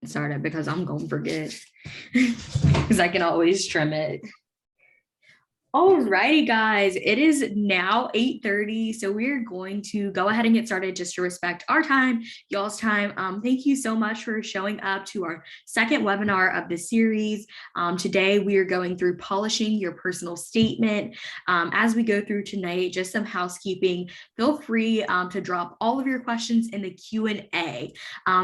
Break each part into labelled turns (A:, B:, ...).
A: started because I'm going to forget because I can always trim it. Alrighty, guys, it is now 8:30, so we're going to go ahead and get started just to respect our time, y'all's time. Thank you so much for showing up to our second webinar of the series. Today, we are going through polishing your personal statement. As we go through tonight, just some housekeeping. Feel free to drop all of your questions in the Q&A.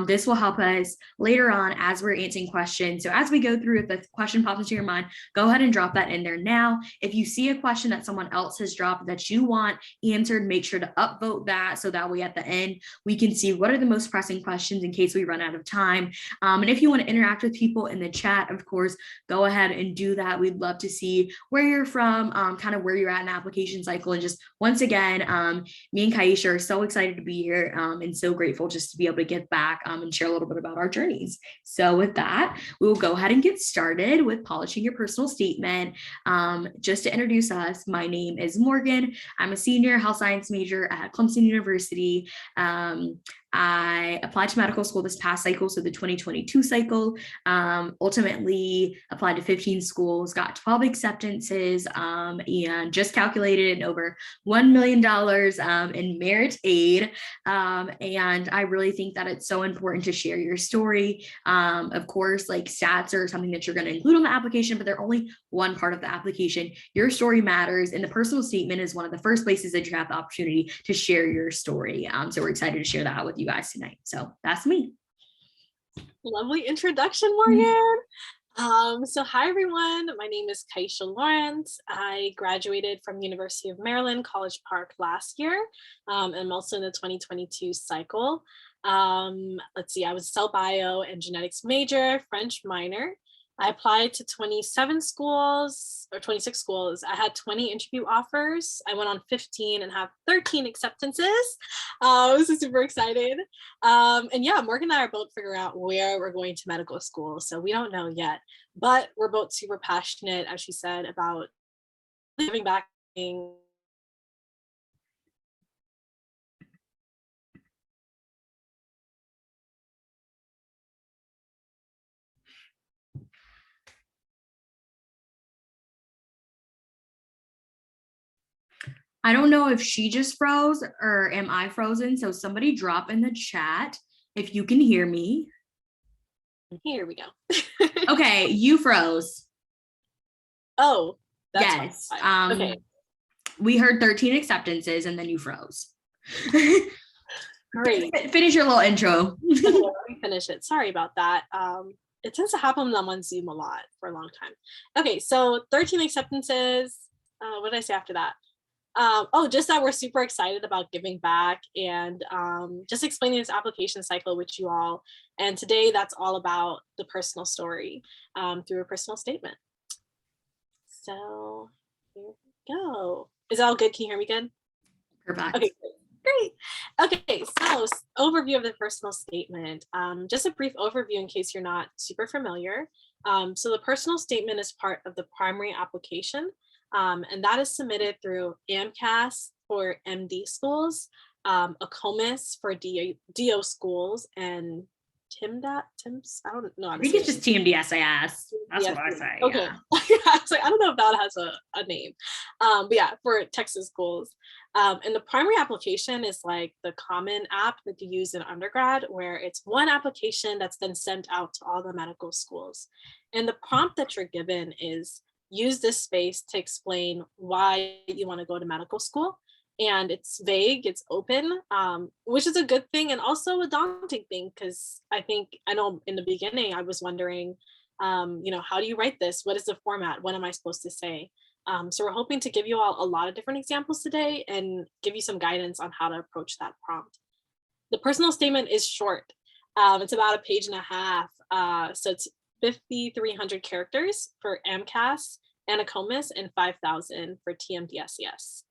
A: This will help us later on as we're answering questions. So as we go through, if the question pops into your mind, go ahead and drop that in there now. If you see a question that someone else has dropped that you want answered, make sure to upvote that so that way at the end we can see what are the most pressing questions in case we run out of time. And if you want to interact with people in the chat, of course, go ahead and do that. We'd love to see where you're from, kind of where you're at in the application cycle. And just once again, me and Kyeisha are so excited to be here and so grateful just to be able to get back and share a little bit about our journeys. So with that, we will go ahead and get started with polishing your personal statement. Just to introduce us, my name is Morgan. I'm a senior health science major at Clemson University. I applied to medical school this past cycle, so the 2022 cycle, ultimately applied to 15 schools, got 12 acceptances, and just calculated in over $1 million in merit aid. And I really think that it's so important to share your story. Of course, like stats are something that you're going to include on the application, but they're only one part of the application. Your story matters, and the personal statement is one of the first places that you have the opportunity to share your story. So we're excited to share that with you guys tonight. So that's me.
B: Lovely introduction, Morgan. So hi everyone, my name is Kyeisha Laurence. I graduated from University of Maryland, College Park last year. I'm also in the 2022 cycle. Let's see, I was cell bio and genetics major, French minor. I applied to 27 schools or 26 schools. I had 20 interview offers. I went on 15 and have 13 acceptances. I was super excited. And yeah, Morgan and I are both figuring out where we're going to medical school. So we don't know yet, but we're both super passionate, as she said, about giving back.
A: I don't know if she just froze or am I frozen? So somebody drop in the chat if you can hear me.
B: Here we go.
A: Okay, you froze.
B: Oh, that's
A: yes.
B: Okay.
A: We heard 13 acceptances and then you froze.
B: Great.
A: Finish your little intro.
B: Okay, let me finish it. Sorry about that. It tends to happen when I'm on Zoom a lot for a long time. Okay, so 13 acceptances. What did I say after that? Just that we're super excited about giving back and just explaining this application cycle with you all. And today that's all about the personal story through a personal statement. So here we go. Is that all good? Can you hear me good?
A: Perfect.
B: Okay, great. Okay, so overview of the personal statement. Just a brief overview in case you're not super familiar. So the personal statement is part of the primary application. And that is submitted through AMCAS for MD schools, ACOMAS for DO schools, and TIMS, I don't know how to say it.
A: I think it's just TMDSIS. That's what I say.
B: Okay.
A: Yeah.
B: I was like, I don't know if that has a name. But yeah, for Texas schools. And the primary application is like the common app that you use in undergrad, where it's one application that's then sent out to all the medical schools. And the prompt that you're given is, use this space to explain why you want to go to medical school. And it's vague, it's open, which is a good thing and also a daunting thing, because I know in the beginning I was wondering, how do you write this? What is the format? What am I supposed to say? So we're hoping to give you all a lot of different examples today and give you some guidance on how to approach that prompt. The personal statement is short. It's about a page and a half. So it's 5,300 characters for AMCAS and ACOMAS and 5,000 for TMDSES.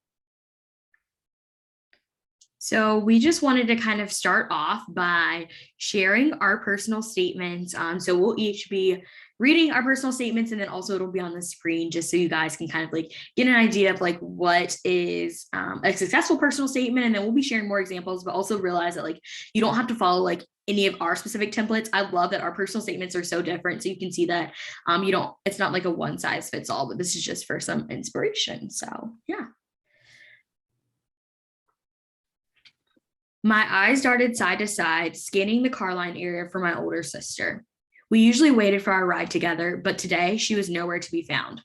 A: So we just wanted to kind of start off by sharing our personal statements. So we'll each be reading our personal statements, and then also it'll be on the screen just so you guys can kind of like get an idea of like what is a successful personal statement. And then we'll be sharing more examples, but also realize that like you don't have to follow like any of our specific templates. I love that our personal statements are so different. So you can see that you don't, it's not like a one size fits all, but this is just for some inspiration. So yeah. My eyes darted side to side, scanning the car line area for my older sister. We usually waited for our ride together, but today she was nowhere to be found.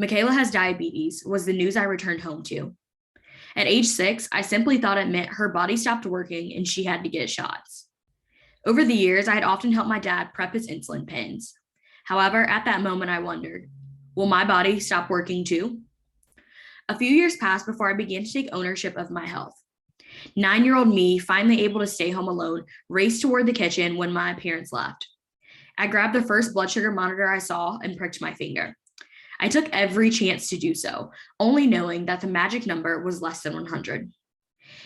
A: Michaela has diabetes, was the news I returned home to. At age 6, I simply thought it meant her body stopped working and she had to get shots. Over the years, I had often helped my dad prep his insulin pens. However, at that moment, I wondered, will my body stop working too? A few years passed before I began to take ownership of my health. 9-year-old me, finally able to stay home alone, raced toward the kitchen when my parents left. I grabbed the first blood sugar monitor I saw and pricked my finger. I took every chance to do so, only knowing that the magic number was less than 100.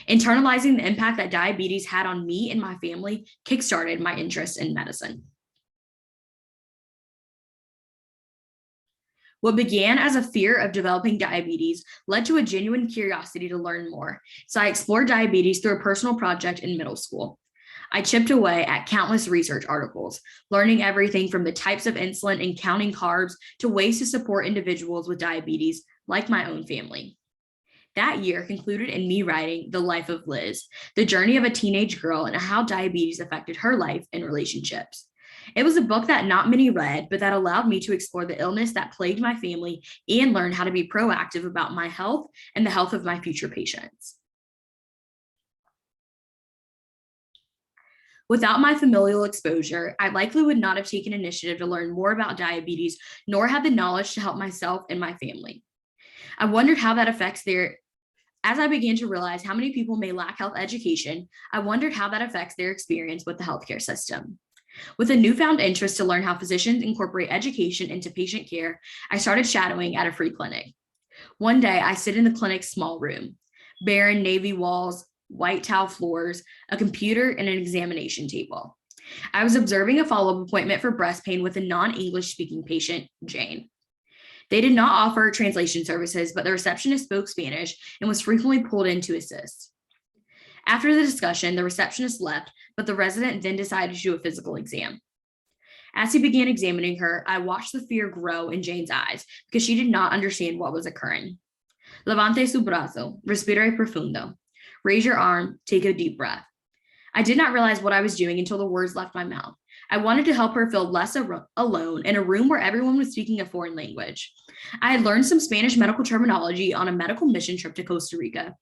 A: Internalizing the impact that diabetes had on me and my family kickstarted my interest in medicine. What began as a fear of developing diabetes led to a genuine curiosity to learn more, so I explored diabetes through a personal project in middle school. I chipped away at countless research articles, learning everything from the types of insulin and counting carbs to ways to support individuals with diabetes, like my own family. That year concluded in me writing The Life of Liz, the journey of a teenage girl and how diabetes affected her life and relationships. It was a book that not many read, but that allowed me to explore the illness that plagued my family and learn how to be proactive about my health and the health of my future patients. Without my familial exposure, I likely would not have taken initiative to learn more about diabetes, nor had the knowledge to help myself and my family. I wondered how that affects as I began to realize how many people may lack health education, I wondered how that affects their experience with the healthcare system. With a newfound interest to learn how physicians incorporate education into patient care, I started shadowing at a free clinic. One day, I sit in the clinic's small room, barren navy walls, white tile floors, a computer, and an examination table. I was observing a follow-up appointment for breast pain with a non-English speaking patient, Jane. They did not offer translation services, but the receptionist spoke Spanish and was frequently pulled in to assist. After the discussion, the receptionist left, but the resident then decided to do a physical exam. As he began examining her, I watched the fear grow in Jane's eyes because she did not understand what was occurring. Levante su brazo, respire profundo. Raise your arm, take a deep breath. I did not realize what I was doing until the words left my mouth. I wanted to help her feel less alone in a room where everyone was speaking a foreign language. I had learned some Spanish medical terminology on a medical mission trip to Costa Rica.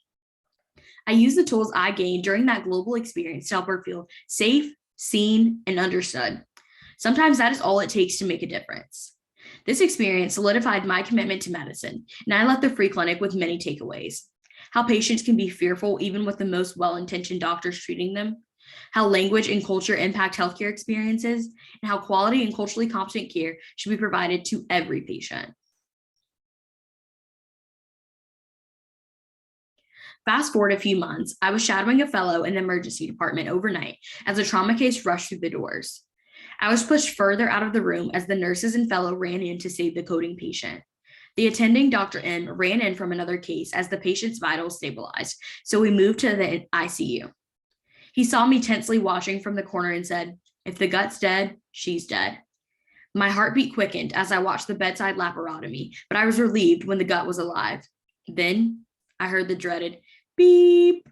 A: I used the tools I gained during that global experience to help her feel safe, seen, and understood. Sometimes that is all it takes to make a difference. This experience solidified my commitment to medicine, and I left the free clinic with many takeaways. How patients can be fearful even with the most well-intentioned doctors treating them, how language and culture impact healthcare experiences, and how quality and culturally competent care should be provided to every patient. Fast forward a few months, I was shadowing a fellow in the emergency department overnight as a trauma case rushed through the doors. I was pushed further out of the room as the nurses and fellow ran in to save the coding patient. The attending Dr. N ran in from another case as the patient's vitals stabilized, so we moved to the ICU. He saw me tensely watching from the corner and said, "If the gut's dead, she's dead." My heartbeat quickened as I watched the bedside laparotomy, but I was relieved when the gut was alive. Then I heard the dreaded beep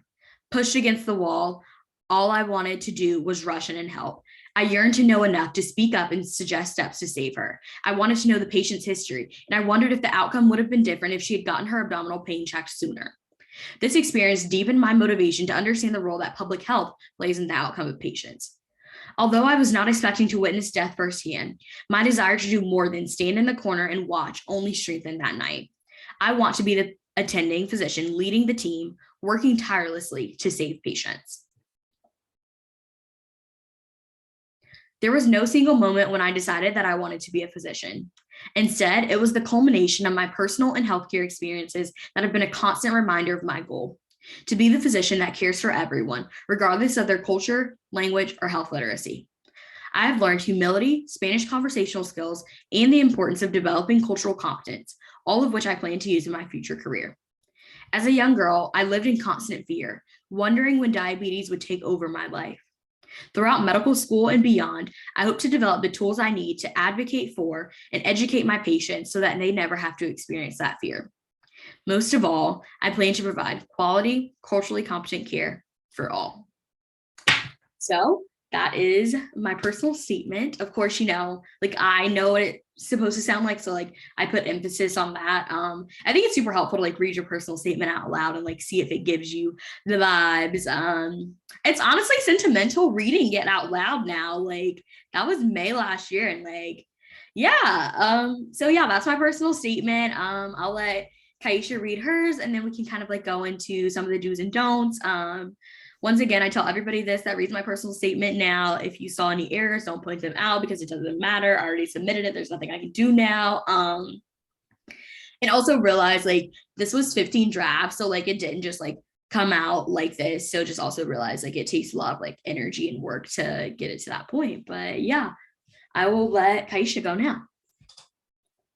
A: pushed against the wall. All I wanted to do was rush in and help. I yearned to know enough to speak up and suggest steps to save her. I wanted to know the patient's history, and I wondered if the outcome would have been different if she had gotten her abdominal pain checked sooner. This experience deepened my motivation to understand the role that public health plays in the outcome of patients. Although I was not expecting to witness death firsthand, my desire to do more than stand in the corner and watch only strengthened that night. I want to be the attending physician leading the team, working tirelessly to save patients. There was no single moment when I decided that I wanted to be a physician. Instead, it was the culmination of my personal and healthcare experiences that have been a constant reminder of my goal. to be the physician that cares for everyone, regardless of their culture, language, or health literacy. I have learned humility, Spanish conversational skills, and the importance of developing cultural competence, all of which I plan to use in my future career. As a young girl, I lived in constant fear, wondering when diabetes would take over my life. Throughout medical school and beyond, I hope to develop the tools I need to advocate for and educate my patients so that they never have to experience that fear. Most of all, I plan to provide quality, culturally competent care for all. So that is my personal statement. Of course, like I know what it's supposed to sound like. So like I put emphasis on that. I think it's super helpful to like read your personal statement out loud and like see if it gives you the vibes. It's honestly sentimental reading it out loud now. Like that was May last year. And like, yeah. So yeah, that's my personal statement. I'll let Kyeisha read hers and then we can kind of like go into some of the do's and don'ts. Once again, I tell everybody this that reads my personal statement now. If you saw any errors, don't point them out because it doesn't matter. I already submitted it. There's nothing I can do now. And also realize like this was 15 drafts. So like it didn't just like come out like this. So just also realize like it takes a lot of like energy and work to get it to that point. But yeah, I will let Kyeisha go now.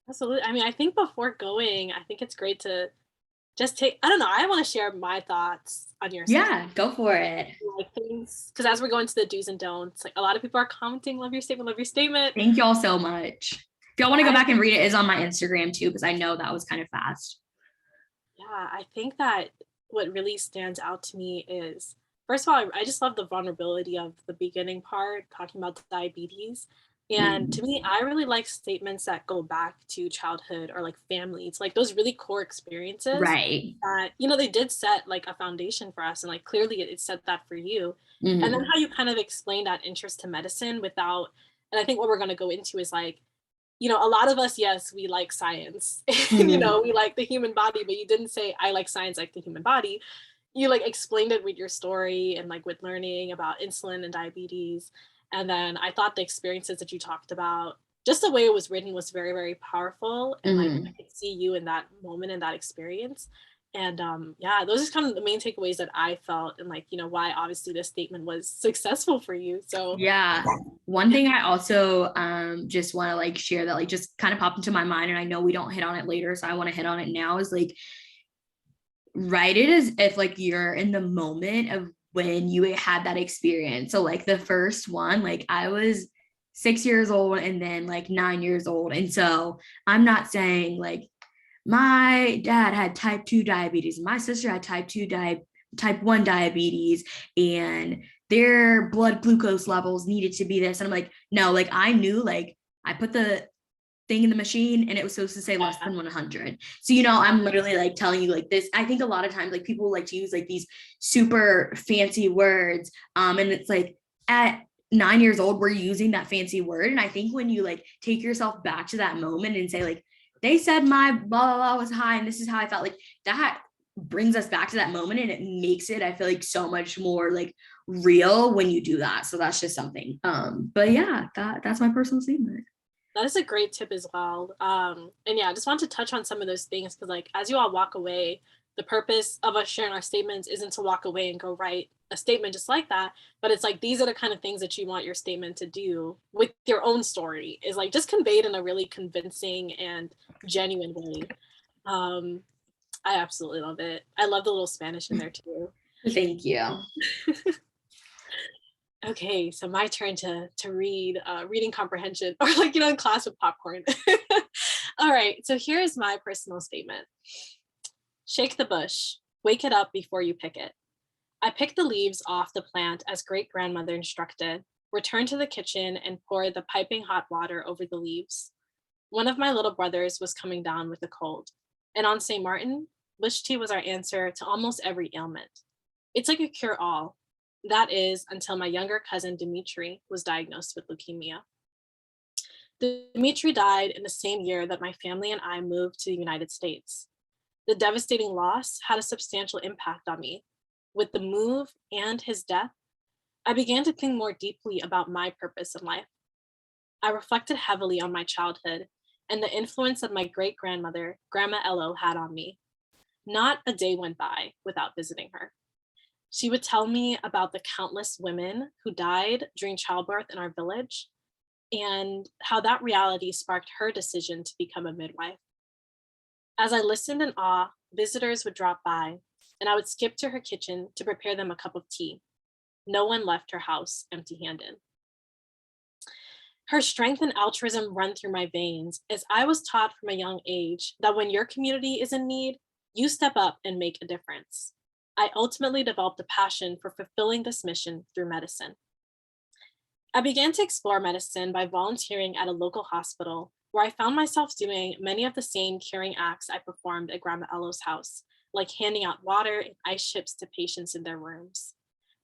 B: Absolutely. I mean, I think before going, I think it's great to just I don't know, I want to share my thoughts on your statement.
A: Yeah, go for it.
B: Like things, because as we're going to the do's and don'ts, like a lot of people are commenting, love your statement, love your statement.
A: Thank y'all so much. If y'all want to go back and read it, is on my Instagram too, because I know that was kind of fast.
B: Yeah, I think that what really stands out to me is, first of all, I just love the vulnerability of the beginning part, talking about diabetes. And to me, I really like statements that go back to childhood or like families, like those really core experiences
A: Right.
B: that, they did set like a foundation for us. And like clearly it set that for you.
A: Mm-hmm.
B: And then how you kind of explain that interest to medicine without, and I think what we're going to go into is like, a lot of us, yes, we like science,
A: Mm-hmm.
B: we like the human body, but you didn't say, I like science like the human body. You like explained it with your story and like with learning about insulin and diabetes. And then I thought the experiences that you talked about, just the way it was written was very, very powerful. And like, I could see you in that moment and that experience. And yeah, those are kind of the main takeaways that I felt, and like, why obviously this statement was successful for you. So
A: yeah, one thing I also just want to like share that like just kind of popped into my mind, and I know we don't hit on it later, so I want to hit on it now, is like write it as if like you're in the moment of when you had that experience. So like the first one, like I was 6 years old and then like 9 years old, and so I'm not saying like my dad had type 2 diabetes, my sister had type 1 diabetes, and their blood glucose levels needed to be this. And I'm like, no, like I knew, like I put the thing in the machine and it was supposed to say less than 100. So, I'm literally like telling you like this. I think a lot of times like people like to use like these super fancy words. And it's like at 9 years old, we're using that fancy word. And I think when you like take yourself back to that moment and say like, they said my blah, blah, blah was high and this is how I felt, like that brings us back to that moment, and it makes it, I feel like, so much more like real when you do that. So that's just something. But yeah, that's my personal statement.
B: that is a great tip as well. And yeah, I just want to touch on some of those things because, like, as you all walk away, the purpose of us sharing our statements isn't to walk away and go write a statement just like that, but it's like these are the kind of things that you want your statement to do with your own story, is like just conveyed in a really convincing and genuine way. Um, I absolutely love it. I love the little Spanish in there too.
A: Thank you.
B: Okay, so my turn to read reading comprehension, or like, in class with popcorn. All right, so here's my personal statement. Shake the bush, wake it up before you pick it. I picked the leaves off the plant as great-grandmother instructed, returned to the kitchen and poured the piping hot water over the leaves. One of my little brothers was coming down with a cold, and on St. Martin, bush tea was our answer to almost every ailment. It's like a cure-all. That is, until my younger cousin Dimitri was diagnosed with leukemia. Dimitri died in the same year that my family and I moved to the United States. The devastating loss had a substantial impact on me. With the move and his death, I began to think more deeply about my purpose in life. I reflected heavily on my childhood and the influence that my great-grandmother, Grandma Ello, had on me. Not a day went by without visiting her. She would tell me about the countless women who died during childbirth in our village and how that reality sparked her decision to become a midwife. As I listened in awe, visitors would drop by, and I would skip to her kitchen to prepare them a cup of tea. No one left her house empty handed. Her strength and altruism run through my veins, as I was taught from a young age that when your community is in need, you step up and make a difference. I ultimately developed a passion for fulfilling this mission through medicine. I began to explore medicine by volunteering at a local hospital where I found myself doing many of the same caring acts I performed at Grandma Elo's house, like handing out water and ice chips to patients in their rooms.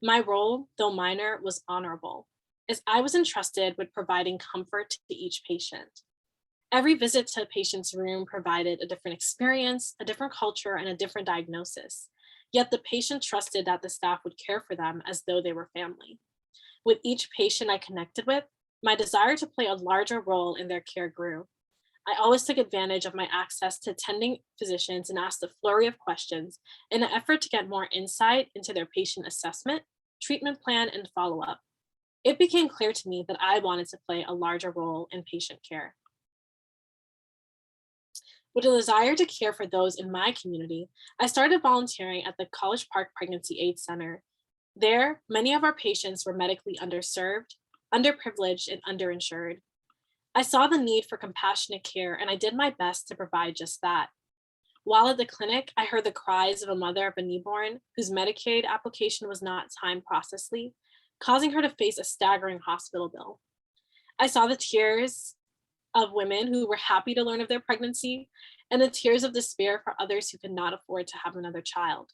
B: My role, though minor, was honorable, as I was entrusted with providing comfort to each patient. Every visit to a patient's room provided a different experience, a different culture, and a different diagnosis. Yet the patient trusted that the staff would care for them as though they were family. With each patient I connected with, my desire to play a larger role in their care grew. I always took advantage of my access to attending physicians and asked a flurry of questions in an effort to get more insight into their patient assessment, treatment plan, and follow-up. It became clear to me that I wanted to play a larger role in patient care. With a desire to care for those in my community, I started volunteering at the College Park Pregnancy Aid Center. There, many of our patients were medically underserved, underprivileged, and underinsured. I saw the need for compassionate care, and I did my best to provide just that. While at the clinic, I heard the cries of a mother of a newborn whose Medicaid application was not timed processly, causing her to face a staggering hospital bill. I saw the tears of women who were happy to learn of their pregnancy and the tears of despair for others who could not afford to have another child.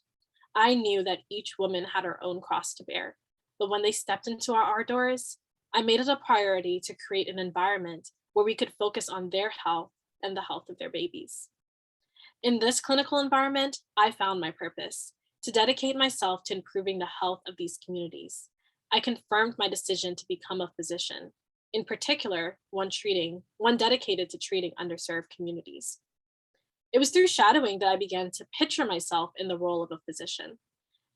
B: I knew that each woman had her own cross to bear, but when they stepped into our doors, I made it a priority to create an environment where we could focus on their health and the health of their babies. In this clinical environment, I found my purpose: to dedicate myself to improving the health of these communities. I confirmed my decision to become a physician, in particular, one dedicated to treating underserved communities. It was through shadowing that I began to picture myself in the role of a physician.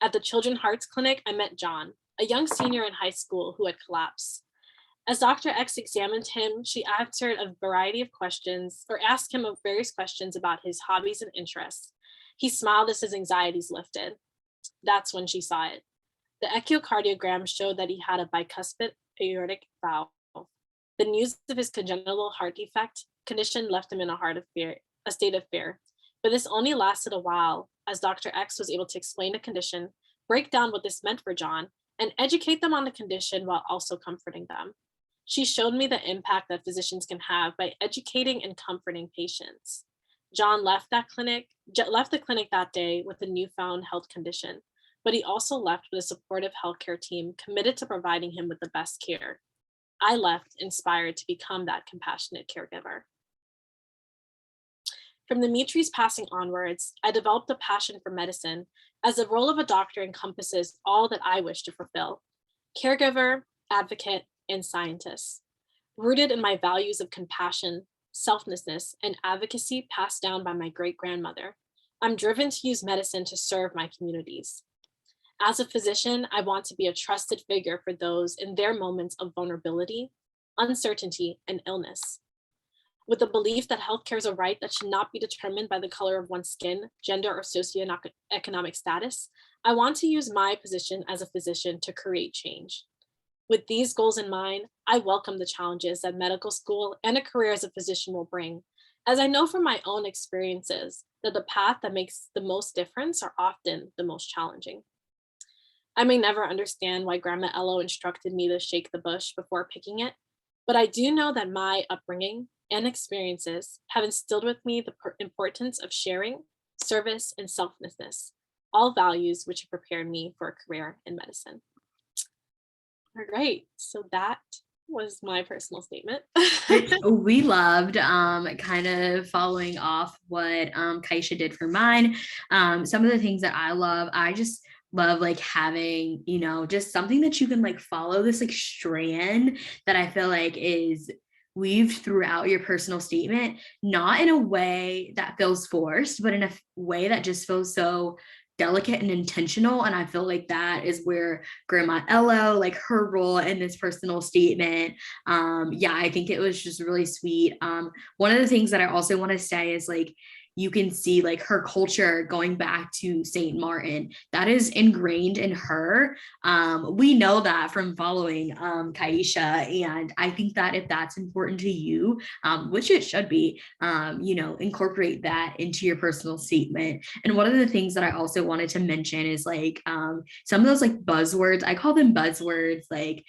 B: At the Children's Hearts Clinic, I met John, a young senior in high school who had collapsed. As Dr. X examined him, she answered a variety of questions or asked him various questions about his hobbies and interests. He smiled as his anxieties lifted. That's when she saw it. The echocardiogram showed that he had a bicuspid aortic valve. The news of his congenital heart defect condition left him in a state of fear. But this only lasted a while, as Dr. X was able to explain the condition, break down what this meant for John, and educate them on the condition while also comforting them. She showed me the impact that physicians can have by educating and comforting patients. John left the clinic that day with a newfound health condition, but he also left with a supportive healthcare team committed to providing him with the best care. I left inspired to become that compassionate caregiver. From Dimitri's passing onwards, I developed a passion for medicine, as the role of a doctor encompasses all that I wish to fulfill: caregiver, advocate, and scientist. Rooted in my values of compassion, selflessness, and advocacy passed down by my great-grandmother, I'm driven to use medicine to serve my communities. As a physician, I want to be a trusted figure for those in their moments of vulnerability, uncertainty, and illness. With the belief that healthcare is a right that should not be determined by the color of one's skin, gender, or socioeconomic status, I want to use my position as a physician to create change. With these goals in mind, I welcome the challenges that medical school and a career as a physician will bring, as I know from my own experiences that the path that makes the most difference are often the most challenging. I may never understand why Grandma Elo instructed me to shake the bush before picking it, but I do know that my upbringing and experiences have instilled with me the importance of sharing, service, and selflessness, all values which have prepared me for a career in medicine. All right, so that was my personal statement.
A: Which we loved, kind of following off what Kyeisha did for mine. Some of the things that I just love like having, just something that you can like follow, this like strand that I feel like is weaved throughout your personal statement, not in a way that feels forced, but in a way that just feels so delicate and intentional. And I feel like that is where Grandma Ella, like her role in this personal statement, yeah, I think it was just really sweet. One of the things that I also want to say is like, you can see like her culture going back to St. Martin that is ingrained in her. We know that from following Kyeisha, and I think that if that's important to you, which it should be, incorporate that into your personal statement. And one of the things that I also wanted to mention is like some of those like buzzwords, I call them buzzwords, like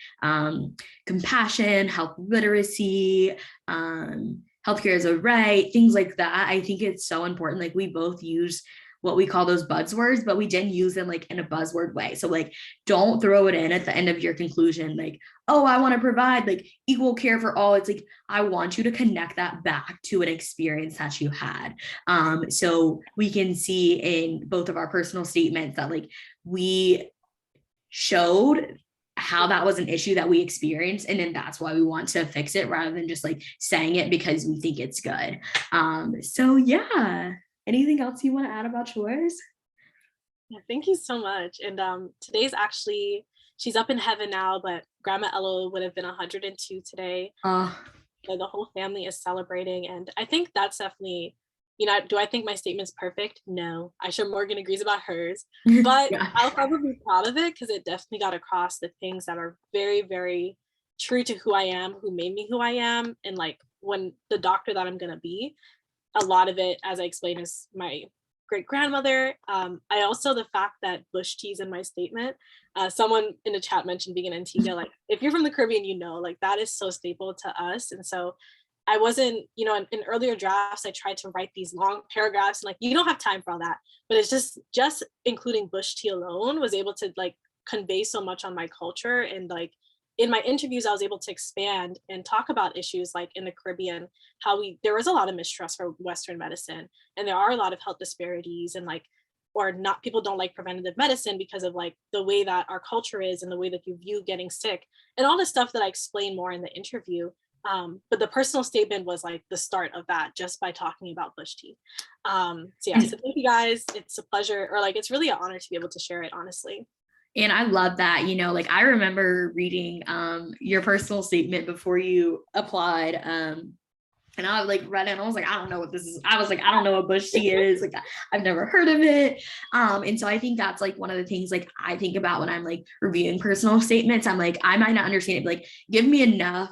A: compassion, health literacy, healthcare is a right, things like that. I think it's so important. Like we both use what we call those buzzwords, but we didn't use them like in a buzzword way. So like, don't throw it in at the end of your conclusion, like, oh, I want to provide like equal care for all. It's like, I want you to connect that back to an experience that you had. So we can see in both of our personal statements that like we showed how that was an issue that we experienced, and then that's why we want to fix it rather than just like saying it because we think it's good. So yeah, anything else you want to add about yours?
B: Yeah, thank you so much. And today's actually, she's up in heaven now, but Grandma Ella would have been 102 today.
A: uh
B: So the whole family is celebrating. And I think that's definitely, you know, do I think my statement's perfect? No. I'm sure Morgan agrees about hers, but
A: yeah.
B: I'll probably be proud of it because it definitely got across the things that are very, very true to who I am, who made me who I am. And like when the doctor that I'm going to be, a lot of it, as I explained, is my great grandmother. I also, the fact that Bush tea's in my statement, someone in the chat mentioned being in Antigua, like if you're from the Caribbean, you know, like that is so staple to us. And so I wasn't, you know, in earlier drafts, I tried to write these long paragraphs and like, you don't have time for all that, but it's just including Bush tea alone was able to like convey so much on my culture. And like in my interviews, I was able to expand and talk about issues like in the Caribbean, how there was a lot of mistrust for Western medicine, and there are a lot of health disparities, and like, or not, people don't like preventative medicine because of like the way that our culture is and the way that you view getting sick and all the stuff that I explain more in the interview. But the personal statement was like the start of that, just by talking about Bush tea. So yeah, so thank you guys. It's a pleasure, or like it's really an honor to be able to share it, honestly.
A: And I love that, like I remember reading your personal statement before you applied. And I like read it and I was like, I don't know what this is. I was like, I don't know what Bush tea is. Like, I've never heard of it. And so I think that's like one of the things like I think about when I'm like reviewing personal statements. I'm like, I might not understand it, but like give me enough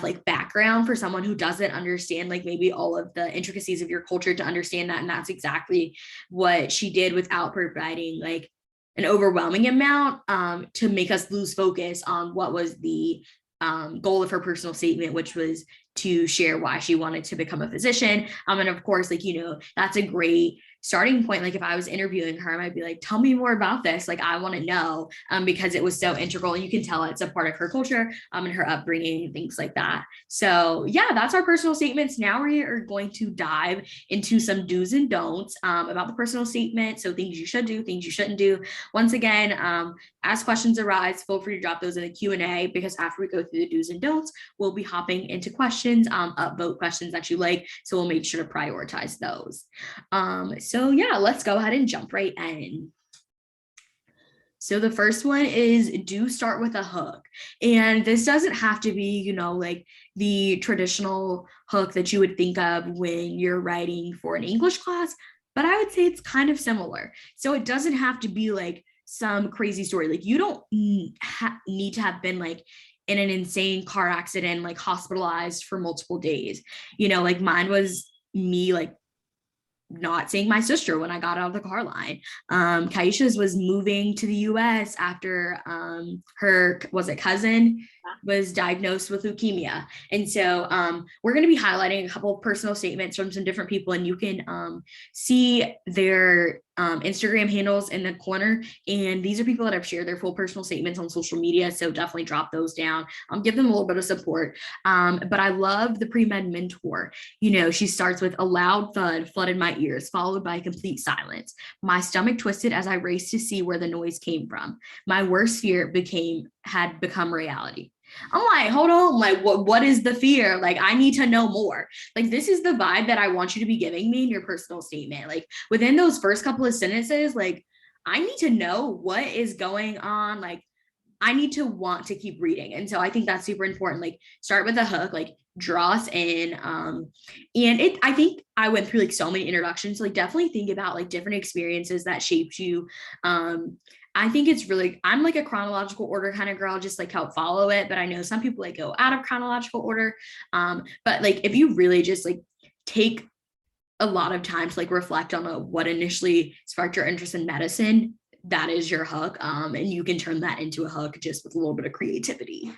A: like background for someone who doesn't understand like maybe all of the intricacies of your culture to understand that. And that's exactly what she did without providing like an overwhelming amount to make us lose focus on what was the goal of her personal statement, which was to share why she wanted to become a physician. And of course, like, that's a great starting point. Like if I was interviewing her, I might be like, tell me more about this. Like, I want to know because it was so integral, and you can tell it's a part of her culture and her upbringing and things like that. So yeah, that's our personal statements. Now we are going to dive into some do's and don'ts about the personal statement. So things you should do, things you shouldn't do. Once again, as questions arise, feel free to drop those in the Q&A, because after we go through the do's and don'ts, we'll be hopping into questions, upvote questions that you like. So we'll make sure to prioritize those. So yeah, let's go ahead and jump right in. So the first one is do start with a hook. And this doesn't have to be, like the traditional hook that you would think of when you're writing for an English class, but I would say it's kind of similar. So it doesn't have to be like some crazy story. Like you don't need to have been like in an insane car accident, like hospitalized for multiple days. Like mine was me like not seeing my sister when I got out of the car line. Kyeisha's was moving to the US after her cousin was diagnosed with leukemia. And so we're going to be highlighting a couple of personal statements from some different people, and you can see their Instagram handles in the corner. And these are people that have shared their full personal statements on social media. So definitely drop those down. Give them a little bit of support. But I love the pre-med mentor. She starts with a loud thud flooded my ears, followed by complete silence. My stomach twisted as I raced to see where the noise came from. My worst fear had become reality. I'm like, hold on, like what is the fear? Like, I need to know more. Like, this is the vibe that I want you to be giving me in your personal statement. Like, within those first couple of sentences, like, I need to know what is going on. Like, I need to want to keep reading. And so I think that's super important. Like, start with a hook, like draw us in. And I think I went through like so many introductions. So like, definitely think about like different experiences that shaped you. I think it's really, I'm like a chronological order kind of girl, just like help follow it. But I know some people like go out of chronological order. But like, if you really just like take a lot of time to like reflect on what initially sparked your interest in medicine, that is your hook. And you can turn that into a hook just with a little bit of creativity.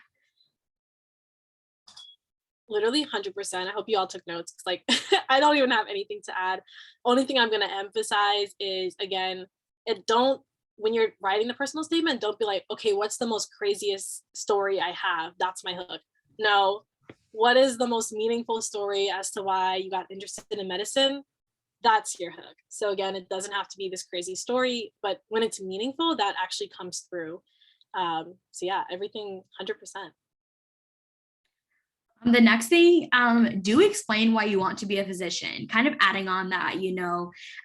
B: Literally 100%. I hope you all took notes. Like, I don't even have anything to add. Only thing I'm going to emphasize is, again, it don't, when you're writing the personal statement, don't be like, okay, what's the most craziest story I have? That's my hook. No, what is the most meaningful story as to why you got interested in medicine? That's your hook. So again, it doesn't have to be this crazy story, but when it's meaningful, that actually comes through. So yeah, everything 100%.
A: The next thing, do explain why you want to be a physician. Kind of adding on that,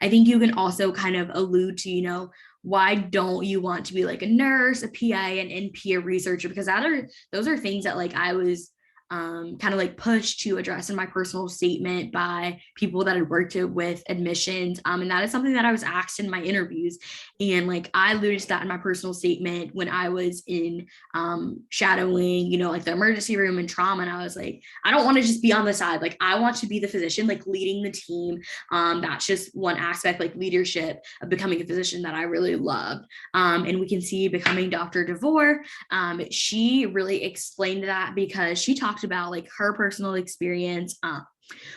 A: I think you can also kind of allude to, why don't you want to be like a nurse, a PA, an NP, a researcher? Because those are things that like I was kind of like pushed to address in my personal statement by people that had worked with admissions. And that is something that I was asked in my interviews. And like I alluded to that in my personal statement when I was in shadowing, like the emergency room and trauma. And I was like, I don't want to just be on the side. Like, I want to be the physician, like leading the team. That's just one aspect, like leadership of becoming a physician that I really love. And we can see becoming Dr. DeVore. She really explained that because she talked about like her personal experience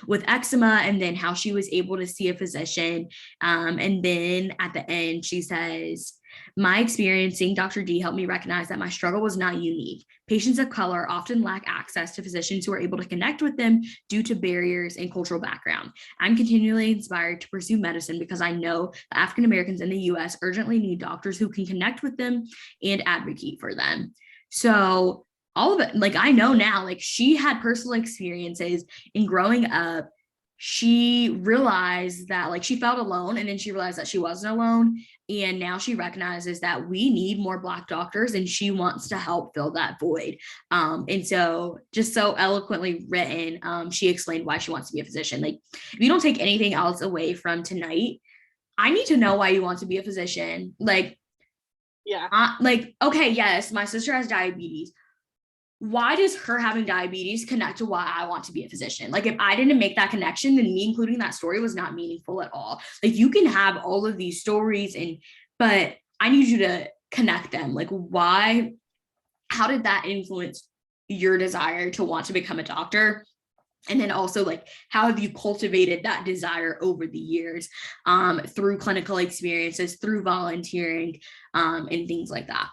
A: with eczema and then how she was able to see a physician. And then at the end, she says, my experience seeing Dr. D helped me recognize that my struggle was not unique. Patients of color often lack access to physicians who are able to connect with them due to barriers and cultural background. I'm continually inspired to pursue medicine because I know that African Americans in the US urgently need doctors who can connect with them and advocate for them. So all of it, like I know now, like she had personal experiences in growing up. She realized that like she felt alone, and then she realized that she wasn't alone. And now she recognizes that we need more Black doctors, and she wants to help fill that void. And so, just so eloquently written, she explained why she wants to be a physician. Like, if you don't take anything else away from tonight, I need to know why you want to be a physician. Like,
B: Yeah.
A: like, okay, yes, my sister has diabetes. Why does her having diabetes connect to why I want to be a physician? Like, if I didn't make that connection, then me including that story was not meaningful at all. Like, you can have all of these stories, but I need you to connect them. Like, why, how did that influence your desire to want to become a doctor? And then also, like, how have you cultivated that desire over the years, through clinical experiences, through volunteering, and things like that.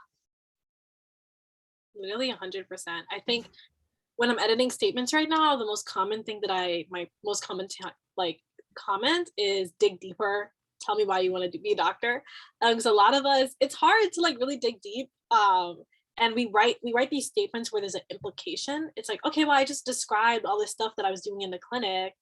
B: Literally 100%. I think when I'm editing statements right now, the most common thing that my most common like comment is dig deeper. Tell me why you want to be a doctor. Because a lot of us, it's hard to like really dig deep. And we write these statements where there's an implication. It's like, okay, well, I just described all this stuff that I was doing in the clinic,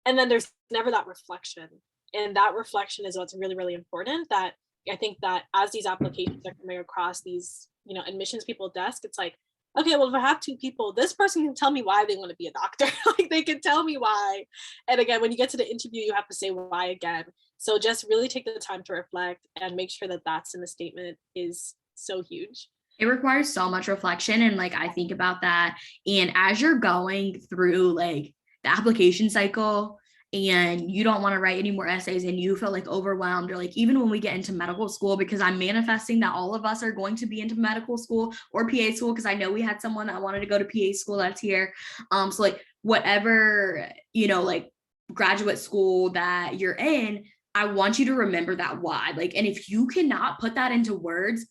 B: and then there's never that reflection. And that reflection is what's really, really important. That I think that as these applications are coming across these, admissions people desk, it's like, okay, well, if I have two people, this person can tell me why they want to be a doctor. Like, they can tell me why. And again, when you get to the interview, you have to say why again. So just really take the time to reflect and make sure that that's in the statement is so huge.
A: It requires so much reflection. And like, I think about that. And as you're going through like the application cycle and you don't want to write any more essays and you feel like overwhelmed, or like even when we get into medical school, because I'm manifesting that all of us are going to be into medical school or PA school, because I know we had someone that wanted to go to PA school that's here. So like whatever, like graduate school that you're in, I want you to remember that why. Like, and if you cannot put that into words,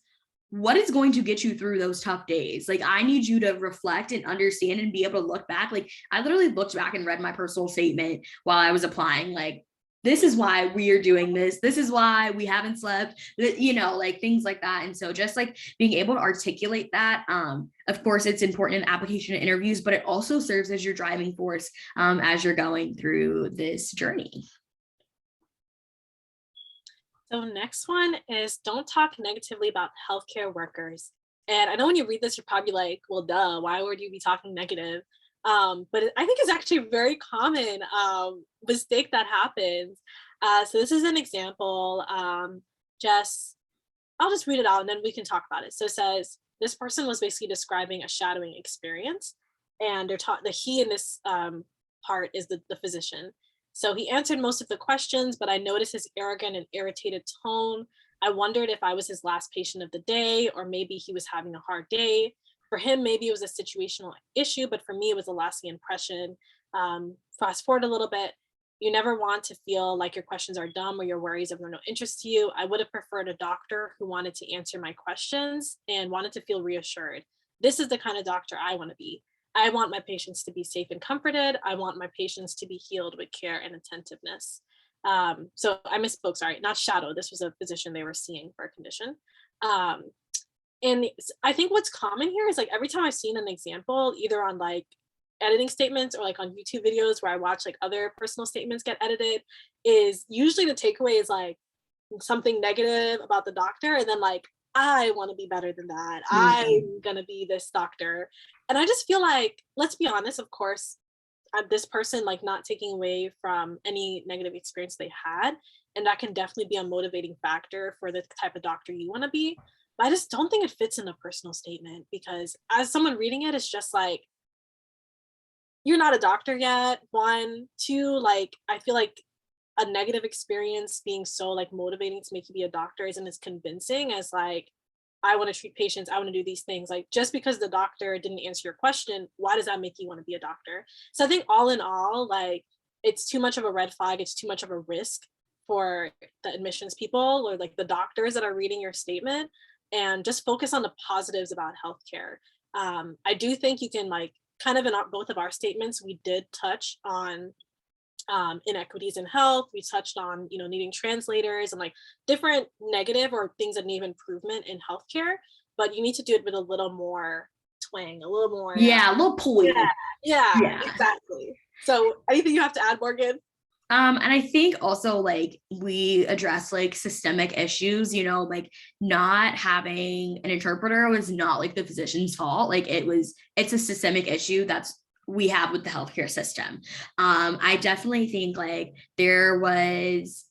A: what is going to get you through those tough days? Like, I need you to reflect and understand and be able to look back. Like, I literally looked back and read my personal statement while I was applying. Like, this is why we are doing this. This is why we haven't slept, you know, like things like that. And so just like being able to articulate that, of course, it's important in application interviews, but it also serves as your driving force as you're going through this journey.
B: So next one is don't talk negatively about healthcare workers. And I know when you read this, you're probably like, well, duh, why would you be talking negative? I think it's actually a very common mistake that happens. So this is an example. Just I'll just read it out and then we can talk about it. So it says this person was basically describing a shadowing experience, and they're taught that he in this part is the physician. So he answered most of the questions, but I noticed his arrogant and irritated tone. I wondered if I was his last patient of the day, or maybe he was having a hard day. For him, maybe it was a situational issue, but for me, it was a lasting impression. Fast forward a little bit. You never want to feel like your questions are dumb or your worries of no interest to you. I would have preferred a doctor who wanted to answer my questions and wanted to feel reassured. This is the kind of doctor I want to be. I want my patients to be safe and comforted. I want my patients to be healed with care and attentiveness. So I misspoke, sorry, not shadow. This was a physician they were seeing for a condition. Um, and I think what's common here is like every time I've seen an example, either on like editing statements or like on YouTube videos where I watch like other personal statements get edited, is usually the takeaway is like something negative about the doctor, and then like, I want to be better than that. I'm gonna be this doctor. And I just feel like, let's be honest, of course, this person like not taking away from any negative experience they had, and that can definitely be a motivating factor for the type of doctor you want to be. But I just don't think it fits in a personal statement, because as someone reading it, it's just like, you're not a doctor yet. One, two, like I feel like a negative experience being so like motivating to make you be a doctor isn't as convincing as like, I want to treat patients, I want to do these things. Like just because the doctor didn't answer your question, why does that make you want to be a doctor? So I think all in all, like it's too much of a red flag, it's too much of a risk for the admissions people or like the doctors that are reading your statement, and just focus on the positives about healthcare. I do think you can like kind of in both of our statements, we did touch on inequities in health. We touched on, you know, needing translators and like different negative or things that need improvement in healthcare, but you need to do it with a little more twang, a little more.
A: Yeah, a little pull.
B: Yeah, exactly. So anything you have to add, Morgan?
A: And I think also like we address like systemic issues, you know, like not having an interpreter was not like the physician's fault. Like it's a systemic issue that's we have with the healthcare system. I definitely think like there was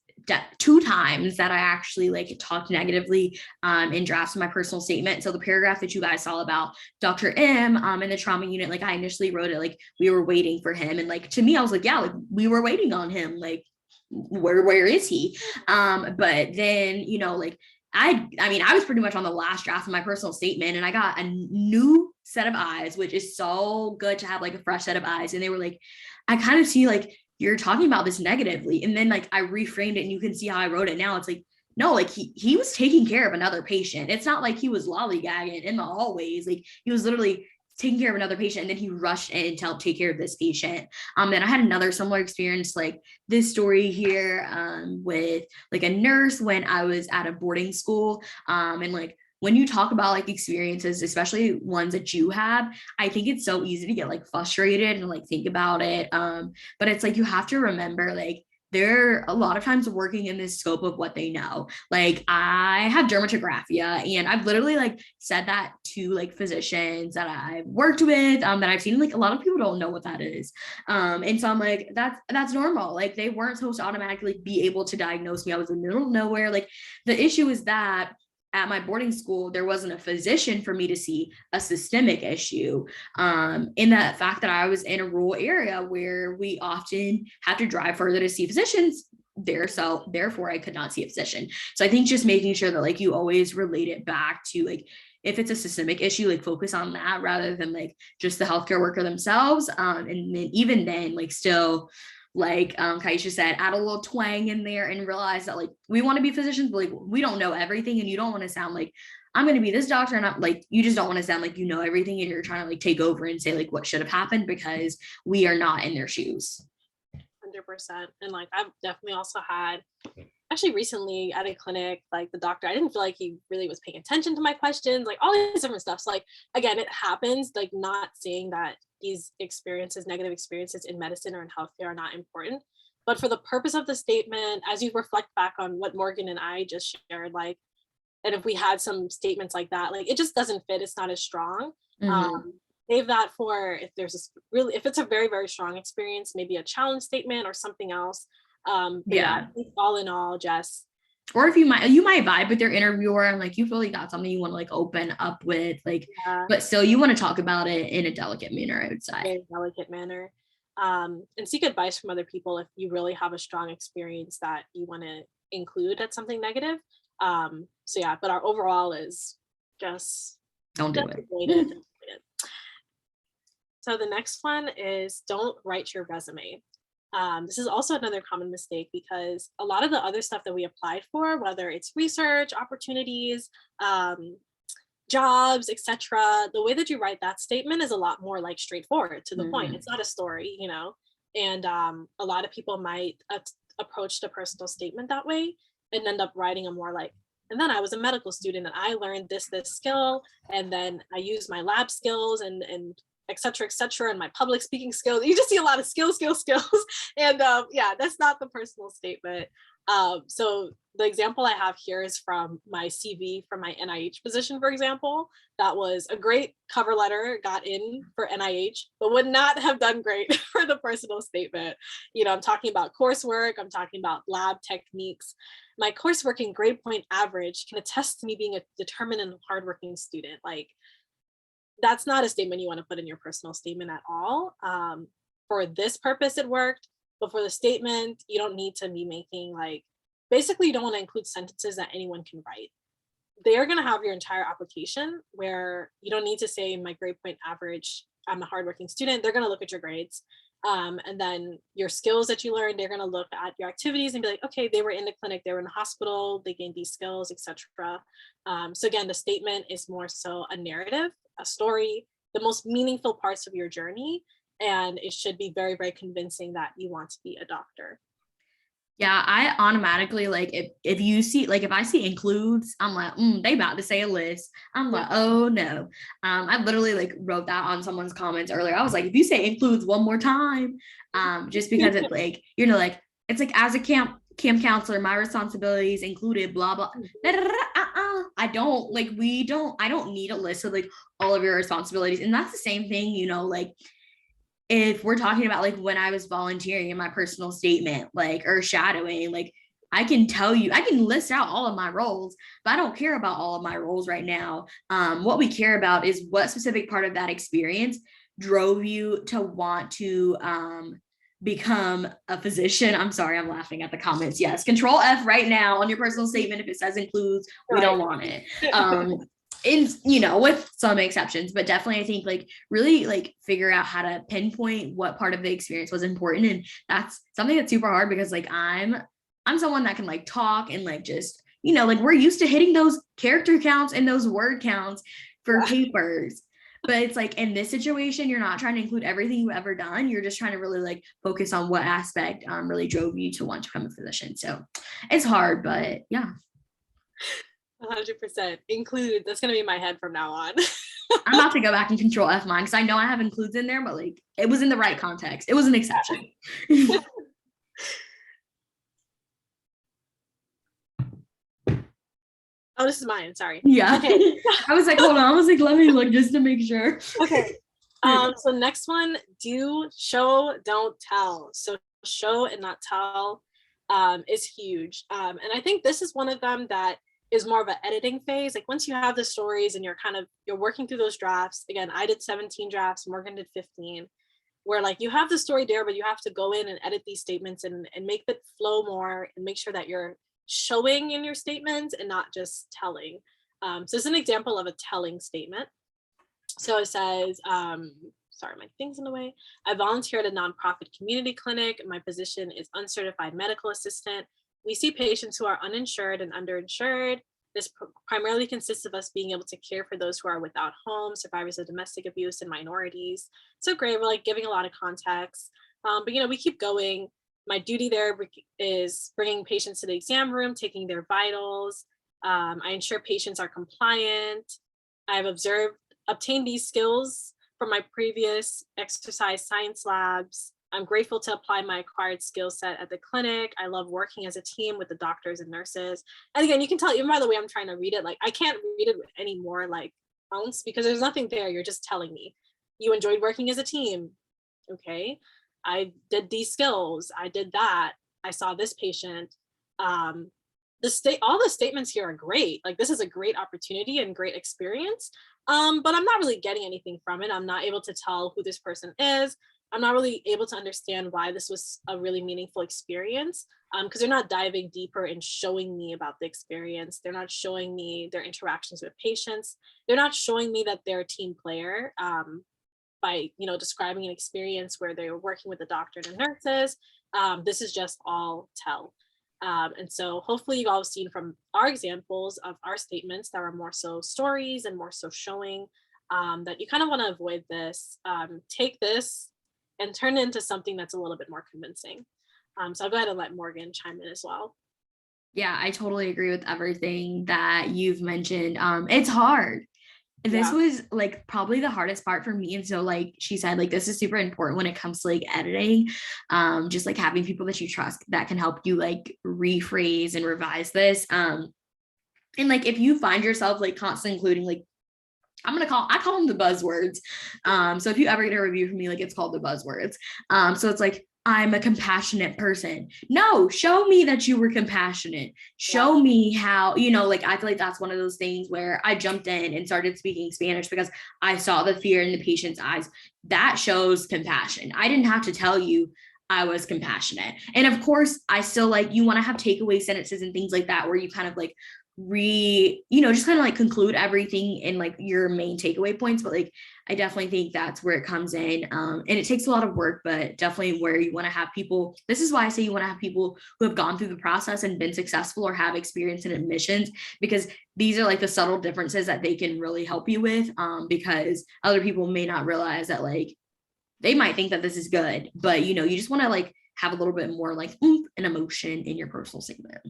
A: two times that I actually like talked negatively in drafts of my personal statement. So the paragraph that you guys saw about Dr. M in the trauma unit, like I initially wrote it like we were waiting for him, and like to me I was like, yeah, like we were waiting on him, like where is he? But then, you know, like I mean, I was pretty much on the last draft of my personal statement, and I got a new set of eyes, which is so good to have like a fresh set of eyes. And they were like, I kind of see like you're talking about this negatively. And then like I reframed it, and you can see how I wrote it now. It's like, no, like he was taking care of another patient. It's not like he was lollygagging in the hallways. Like he was literally taking care of another patient, and then he rushed in to help take care of this patient. Then I had another similar experience like this story here with like a nurse when I was at a boarding school. And like when you talk about like experiences, especially ones that you have, I think it's so easy to get like frustrated and like think about it. But it's like you have to remember like they're a lot of times working in this scope of what they know. Like I have dermatographia, and I've literally like said that to like physicians that I've worked with, that I've seen. Like a lot of people don't know what that is. And so I'm like, that's normal. Like they weren't supposed to automatically be able to diagnose me. I was in the middle of nowhere. Like the issue is that at my boarding school, there wasn't a physician for me to see a systemic issue. In that fact that I was in a rural area where we often have to drive further to see physicians there. So therefore I could not see a physician. So I think just making sure that like you always relate it back to like, if it's a systemic issue, like focus on that rather than like just the healthcare worker themselves. And then even then, like still, like Kyeisha said, add a little twang in there and realize that like we want to be physicians, but like we don't know everything, and you don't want to sound like I'm going to be this doctor, and I'm like, you just don't want to sound like you know everything and you're trying to like take over and say like what should have happened, because we are not in their shoes.
B: 100%. And like I've definitely also had, actually recently at a clinic, like the doctor, I didn't feel like he really was paying attention to my questions, like all these different stuff. So like again, it happens, like not saying that these experiences, negative experiences in medicine or in healthcare are not important. But for the purpose of the statement, as you reflect back on what Morgan and I just shared, like, and if we had some statements like that, like it just doesn't fit, it's not as strong.
A: Mhm.
B: Save that for if there's this really, if it's a very, very strong experience, maybe a challenge statement or something else. But yeah, I
A: Yeah.
B: think all in all, Jess.
A: Or if you might vibe with your interviewer and like you really got something you want to like open up with, like,
B: Yeah,
A: but still you want to talk about it in a delicate manner, I would say.
B: very delicate manner. And seek advice from other people if you really have a strong experience that you want to include at something negative. So yeah, but our overall is just
A: Don't do
B: just
A: it.
B: avoid it. Just avoid it. So the next one is don't write your resume. This is also another common mistake because a lot of the other stuff that we applied for, whether it's research opportunities, jobs, etc., the way that you write that statement is a lot more like straightforward to the point.
A: Mhm.
B: It's not a story, you know. And a lot of people might approach the personal statement that way and end up writing a more like, and then I was a medical student and I learned this skill, and then I used my lab skills and et cetera, and my public speaking skills. You just see a lot of skills, and yeah, that's not the personal statement. So the example I have here is from my CV from my NIH position, for example. That was a great cover letter, got in for NIH, but would not have done great for the personal statement. You know, I'm talking about coursework, I'm talking about lab techniques. My coursework in grade point average can attest to me being a determined and hardworking student. Like, that's not a statement you want to put in your personal statement at all. For this purpose, it worked, but for the statement, you don't need to be making like, basically, you don't want to include sentences that anyone can write. They are going to have your entire application where you don't need to say my grade point average, I'm a hardworking student. They're going to look at your grades. And then your skills that you learned, they're going to look at your activities and be like, okay, they were in the clinic, they were in the hospital, they gained these skills, etc. So again, the statement is more so a narrative, a story, the most meaningful parts of your journey, and it should be very, very convincing that you want to be a doctor.
A: Yeah, I automatically like if you see like if I see includes, I'm like, they about to say a list. I'm
B: Yeah.
A: like, oh no. I literally like wrote that on someone's comments earlier. I was like, if you say includes one more time, just because it's like, like it's like as a camp counselor, my responsibilities included blah blah. I don't like I don't need a list of like all of your responsibilities. And that's the same thing, like if we're talking about like when I was volunteering in my personal statement, like, or shadowing, like I can tell you, I can list out all of my roles, but I don't care about all of my roles right now. What we care about is what specific part of that experience drove you to want to become a physician. I'm sorry, I'm laughing at the comments. Yes, control F right now on your personal statement. If it says includes, we
B: Right.
A: don't want it. In with some exceptions, but definitely I think like really like figure out how to pinpoint what part of the experience was important. And that's something that's super hard because like I'm someone that can like talk and like just like we're used to hitting those character counts and those word counts for papers, but it's like in this situation you're not trying to include everything you've ever done. You're just trying to really like focus on what aspect really drove you to want to become a physician. So it's hard, but yeah.
B: 100% include. That's gonna be my head from now on.
A: I'm about to go back and control F mine because I know I have includes in there, but like it was in the right context. It was an exception.
B: Oh, this is mine. Sorry.
A: Yeah.
B: Okay.
A: I was like, hold on. I was like, let me look just to make sure.
B: Okay. So next one, do, show, don't tell. So show and not tell is huge. And I think this is one of them that is more of an editing phase. Like once you have the stories and you're working through those drafts. Again, I did 17 drafts, Morgan did 15, where like you have the story there, but you have to go in and edit these statements and make it flow more and make sure that you're showing in your statements and not just telling. So it's an example of a telling statement. So it says, sorry, my thing's in the way. I volunteer at a nonprofit community clinic. My position is uncertified medical assistant. We see patients who are uninsured and underinsured. This primarily consists of us being able to care for those who are without homes, survivors of domestic abuse, and minorities. So great, we're like giving a lot of context. But we keep going. My duty there is bringing patients to the exam room, taking their vitals. I ensure patients are compliant. I've obtained these skills from my previous exercise science labs. I'm grateful to apply my acquired skill set at the clinic. I love working as a team with the doctors and nurses. And again, you can tell, even by the way I'm trying to read it, like I can't read it with any more like ounce because there's nothing there. You're just telling me you enjoyed working as a team. Okay. I did these skills. I did that. I saw this patient. All the statements here are great. Like this is a great opportunity and great experience. But I'm not really getting anything from it. I'm not able to tell who this person is. I'm not really able to understand why this was a really meaningful experience because they're not diving deeper and showing me about the experience. They're not showing me their interactions with patients. They're not showing me that they're a team player by, describing an experience where they were working with the doctor and the nurses. This is just all tell. And so hopefully you all have seen from our examples of our statements that are more so stories and more so showing that you kind of want to avoid this. Take this and turn it into something that's a little bit more convincing. So I'll go ahead and let Morgan chime in as well.
A: Yeah, I totally agree with everything that you've mentioned. It's hard. This
B: Yeah.
A: was like probably the hardest part for me. And so like she said, like this is super important when it comes to like editing. Just like having people that you trust that can help you like rephrase and revise this. And like if you find yourself like constantly including like I call them the buzzwords. So if you ever get a review from me, like it's called the buzzwords. So it's like, I'm a compassionate person. No, show me that you were compassionate. Show me how, like I feel like that's one of those things where I jumped in and started speaking Spanish because I saw the fear in the patient's eyes. That shows compassion. I didn't have to tell you I was compassionate. And of course, I still like you want to have takeaway sentences and things like that where you kind of like just kind of like conclude everything in like your main takeaway points. But like I definitely think that's where it comes in. And it takes a lot of work, but definitely where you want to have people. This is why I say you want to have people who have gone through the process and been successful or have experience in admissions, because these are like the subtle differences that they can really help you with. Because other people may not realize that like they might think that this is good, but you just want to like have a little bit more like oomph and emotion in your personal statement.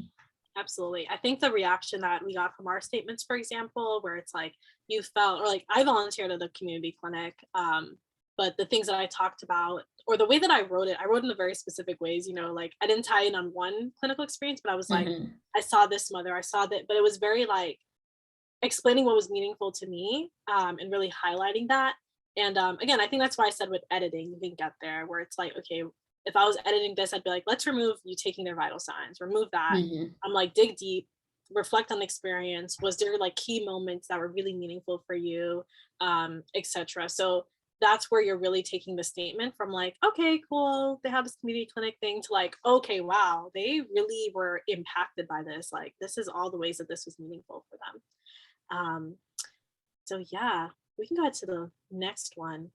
B: Absolutely. I think the reaction that we got from our statements, for example, where it's like you felt, or like I volunteered at the community clinic, but the things that I talked about, or the way that I wrote in a very specific ways, like I didn't tie in on one clinical experience, but I was like, I saw this mother, I saw that, but it was very like explaining what was meaningful to me and really highlighting that. And again, I think that's why I said with editing, you can get there where it's like, okay, if I was editing this, I'd be like, let's remove you taking their vital signs, remove that. I'm like, dig deep, reflect on the experience. Was there like key moments that were really meaningful for you, etc. So that's where you're really taking the statement from like, okay, cool, they have this community clinic thing to like, okay, wow, they really were impacted by this. Like, this is all the ways that this was meaningful for them. So yeah, we can go ahead to the next one.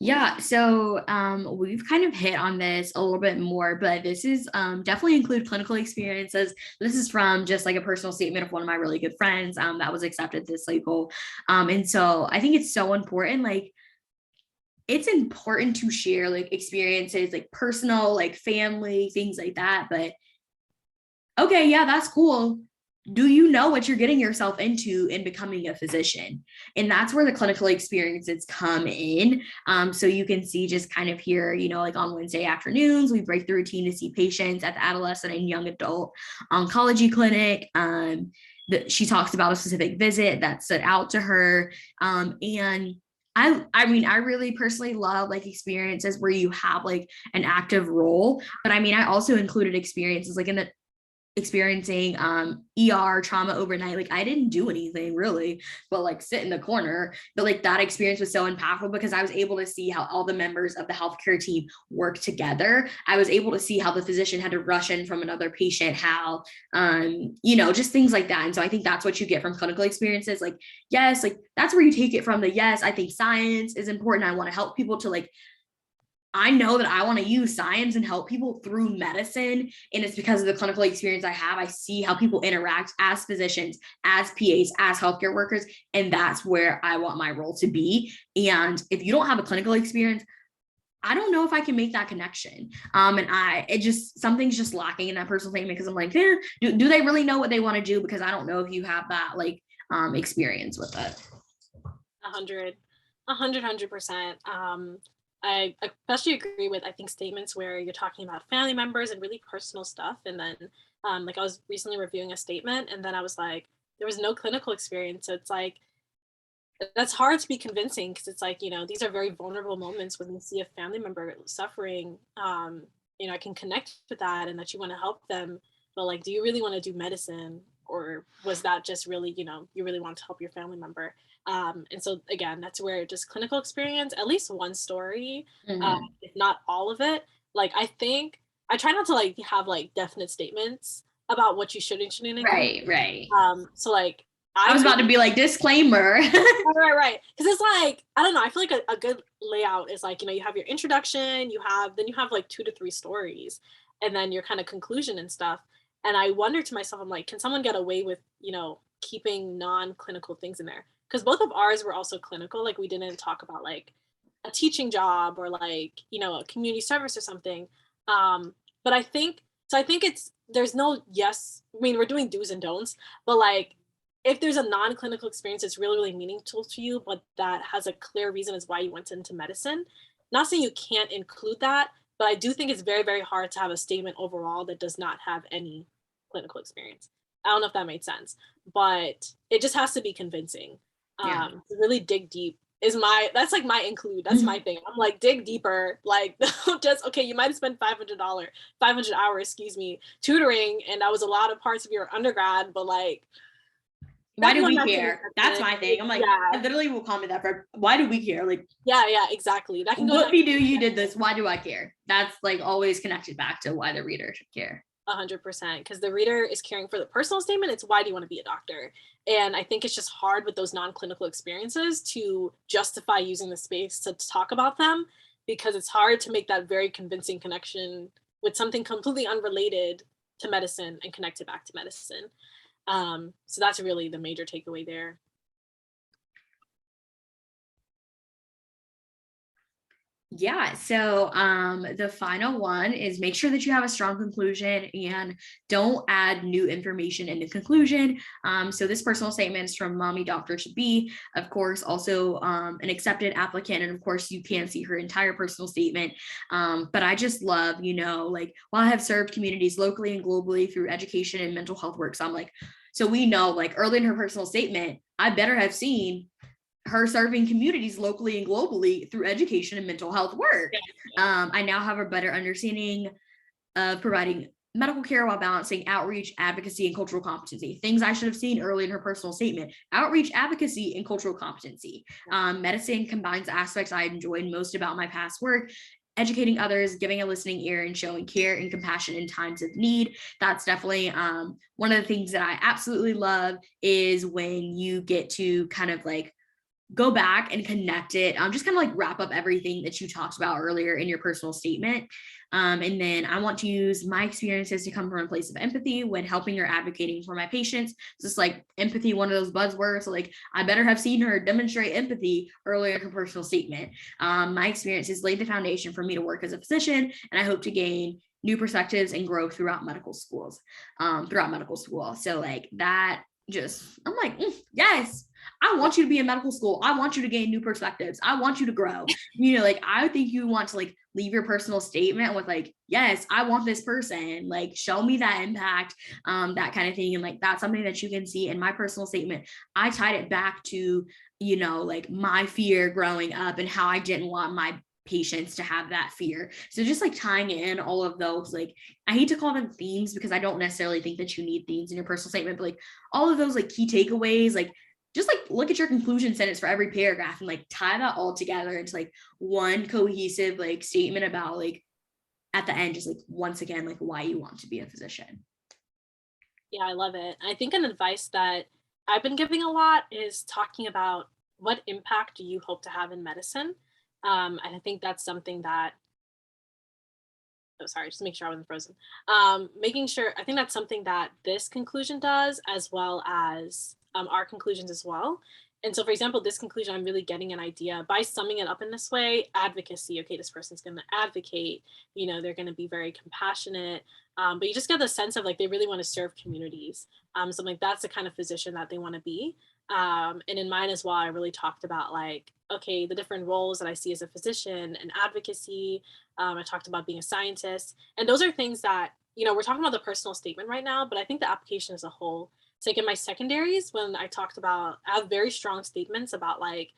A: Yeah, so we've kind of hit on this a little bit more, but this is definitely include clinical experiences. This is from just like a personal statement of one of my really good friends that was accepted this cycle. And so I think it's so important, like it's important to share like experiences, like personal, like family, things like that. But okay, yeah, that's cool. Do you know what you're getting yourself into in becoming a physician? And that's where the clinical experiences come in. So you can see just kind of here, like on Wednesday afternoons, we break the routine to see patients at the adolescent and young adult oncology clinic. She talks about a specific visit that stood out to her. And I mean, I really personally love like experiences where you have like an active role, but I mean, I also included experiences like in the experiencing ER trauma overnight. Like I didn't do anything really, but like sit in the corner. But like that experience was so impactful because I was able to see how all the members of the healthcare team work together. I was able to see how the physician had to rush in from another patient, how just things like that. And so I think that's what you get from clinical experiences. Like, yes, like that's where you take it from. The yes, I think science is important. I want to help people to like I know that I want to use science and help people through medicine. And it's because of the clinical experience I have. I see how people interact as physicians, as PAs, as healthcare workers. And that's where I want my role to be. And if you don't have a clinical experience, I don't know if I can make that connection. Something's just lacking in that personal statement because I'm like, do they really know what they want to do? Because I don't know if you have that like experience with it.
B: 100%. I especially agree with, I think, statements where you're talking about family members and really personal stuff. And then, like I was recently reviewing a statement and then I was like, there was no clinical experience. So it's like, that's hard to be convincing because it's like, these are very vulnerable moments when you see a family member suffering. I can connect with that and that you want to help them. But like, do you really want to do medicine? Or was that just really, you really want to help your family member? And so again, that's where just clinical experience, at least one story, if not all of it. Like I think I try not to like have like definite statements about what you should and shouldn't include.
A: Right.
B: So like
A: I was about to be like, disclaimer.
B: right. Because it's like, I don't know, I feel like a good layout is like, you have your introduction, then you have like 2 to 3 stories, and then your kind of conclusion and stuff. And I wonder to myself, I'm like, can someone get away with, keeping non-clinical things in there? Because both of ours were also clinical. Like we didn't talk about like a teaching job or like, a community service or something. But I think, there's no yes, I mean, we're doing do's and don'ts, but like, if there's a non-clinical experience that's really, really meaningful to you, but that has a clear reason as why you went into medicine, not saying you can't include that, but I do think it's very, very hard to have a statement overall that does not have any clinical experience. I don't know if that made sense, but it just has to be convincing.
A: Yeah.
B: To really dig deep that's like my include. That's my thing. I'm like, dig deeper. Like, just, okay, you might have spent $500, 500 hours, excuse me, tutoring, and that was a lot of parts of your undergrad, but like,
A: why do we care? That's my thing. I'm like, I literally will comment that for why do we care? Like,
B: yeah, exactly. That can go.
A: What we do, you did this. Why do I care? That's like always connected back to why the reader should care.
B: 100%, because the reader is caring for the personal statement. It's why do you want to be a doctor? And I think it's just hard with those non-clinical experiences to justify using the space to talk about them, because it's hard to make that very convincing connection with something completely unrelated to medicine and connect it back to medicine. So that's really the major takeaway there.
A: Yeah, so the final one is make sure that you have a strong conclusion and don't add new information in the conclusion. So this personal statement is from Mommy Doctor to Be, of course, also an accepted applicant, and of course you can see her entire personal statement. But I just love, like, while I have served communities locally and globally through education and mental health work. So I'm like, so we know, like, early in her personal statement, I better have seen her serving communities locally and globally through education and mental health work. I now have a better understanding of providing medical care while balancing outreach, advocacy, and cultural competency. Things I should have seen early in her personal statement: outreach, advocacy, and cultural competency. Medicine combines aspects I enjoyed most about my past work: educating others, giving a listening ear, and showing care and compassion in times of need. That's definitely one of the things that I absolutely love, is when you get to kind of like go back and connect it, just kind of like wrap up everything that you talked about earlier in your personal statement. And then I want to use my experiences to come from a place of empathy when helping or advocating for my patients. Just like empathy, one of those buzzwords. So like, I better have seen her demonstrate empathy earlier in her personal statement. My experiences laid the foundation for me to work as a physician, and I hope to gain new perspectives and grow throughout medical school. So like that, I'm like, yes, I want you to be in medical school. I want you to gain new perspectives. I want you to grow. Like, I think you want to like leave your personal statement with like, yes, I want this person, like, show me that impact, that kind of thing. And like, that's something that you can see in my personal statement. I tied it back to, like my fear growing up and how I didn't want my patients to have that fear. So just like tying in all of those, like, I hate to call them themes because I don't necessarily think that you need themes in your personal statement, but like all of those like key takeaways, like just like look at your conclusion sentence for every paragraph and like tie that all together into like one cohesive like statement about like at the end, just like once again, like why you want to be a physician.
B: Yeah, I love it. I think an advice that I've been giving a lot is talking about what impact do you hope to have in medicine. And I think that's something that, oh, sorry, just make sure I wasn't frozen. Making sure, I think that's something that this conclusion does, as well as our conclusions as well, And so, for example, this conclusion, I'm really getting an idea by summing it up in this way. Advocacy, okay, this person's going to advocate, they're going to be very compassionate. But you just get the sense of like they really want to serve communities. So like that's the kind of physician that they want to be. And in mine as well, I really talked about like, okay, the different roles that I see as a physician and advocacy. I talked about being a scientist. And those are things that, we're talking about the personal statement right now, but I think the application as a whole. It's like in my secondaries, when I have very strong statements about like,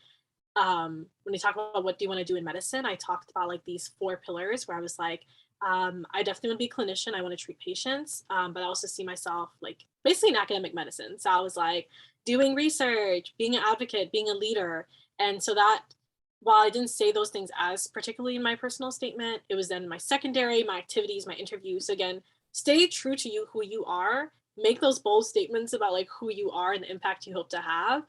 B: when they talk about what do you want to do in medicine, I talked about like these 4 pillars where I was like, I definitely want to be a clinician. I want to treat patients, but I also see myself like basically in academic medicine. So I was like doing research, being an advocate, being a leader. And so that while I didn't say those things as particularly in my personal statement, it was then my secondary, my activities, my interviews. So again, stay true to you, who you are, make those bold statements about like who you are and the impact you hope to have,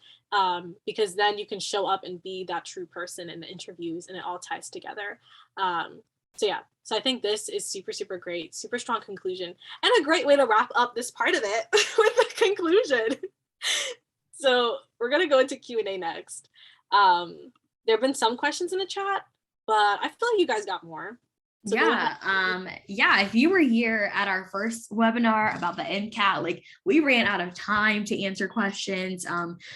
B: because then you can show up and be that true person in the interviews and it all ties together. So yeah, so I think this is super, super great, super strong conclusion, and a great way to wrap up this part of it with the conclusion. So we're going to go into Q&A next. There have been some questions in the chat, but I feel like you guys got more. So
A: if you were here at our first webinar about the MCAT, like we ran out of time to answer questions.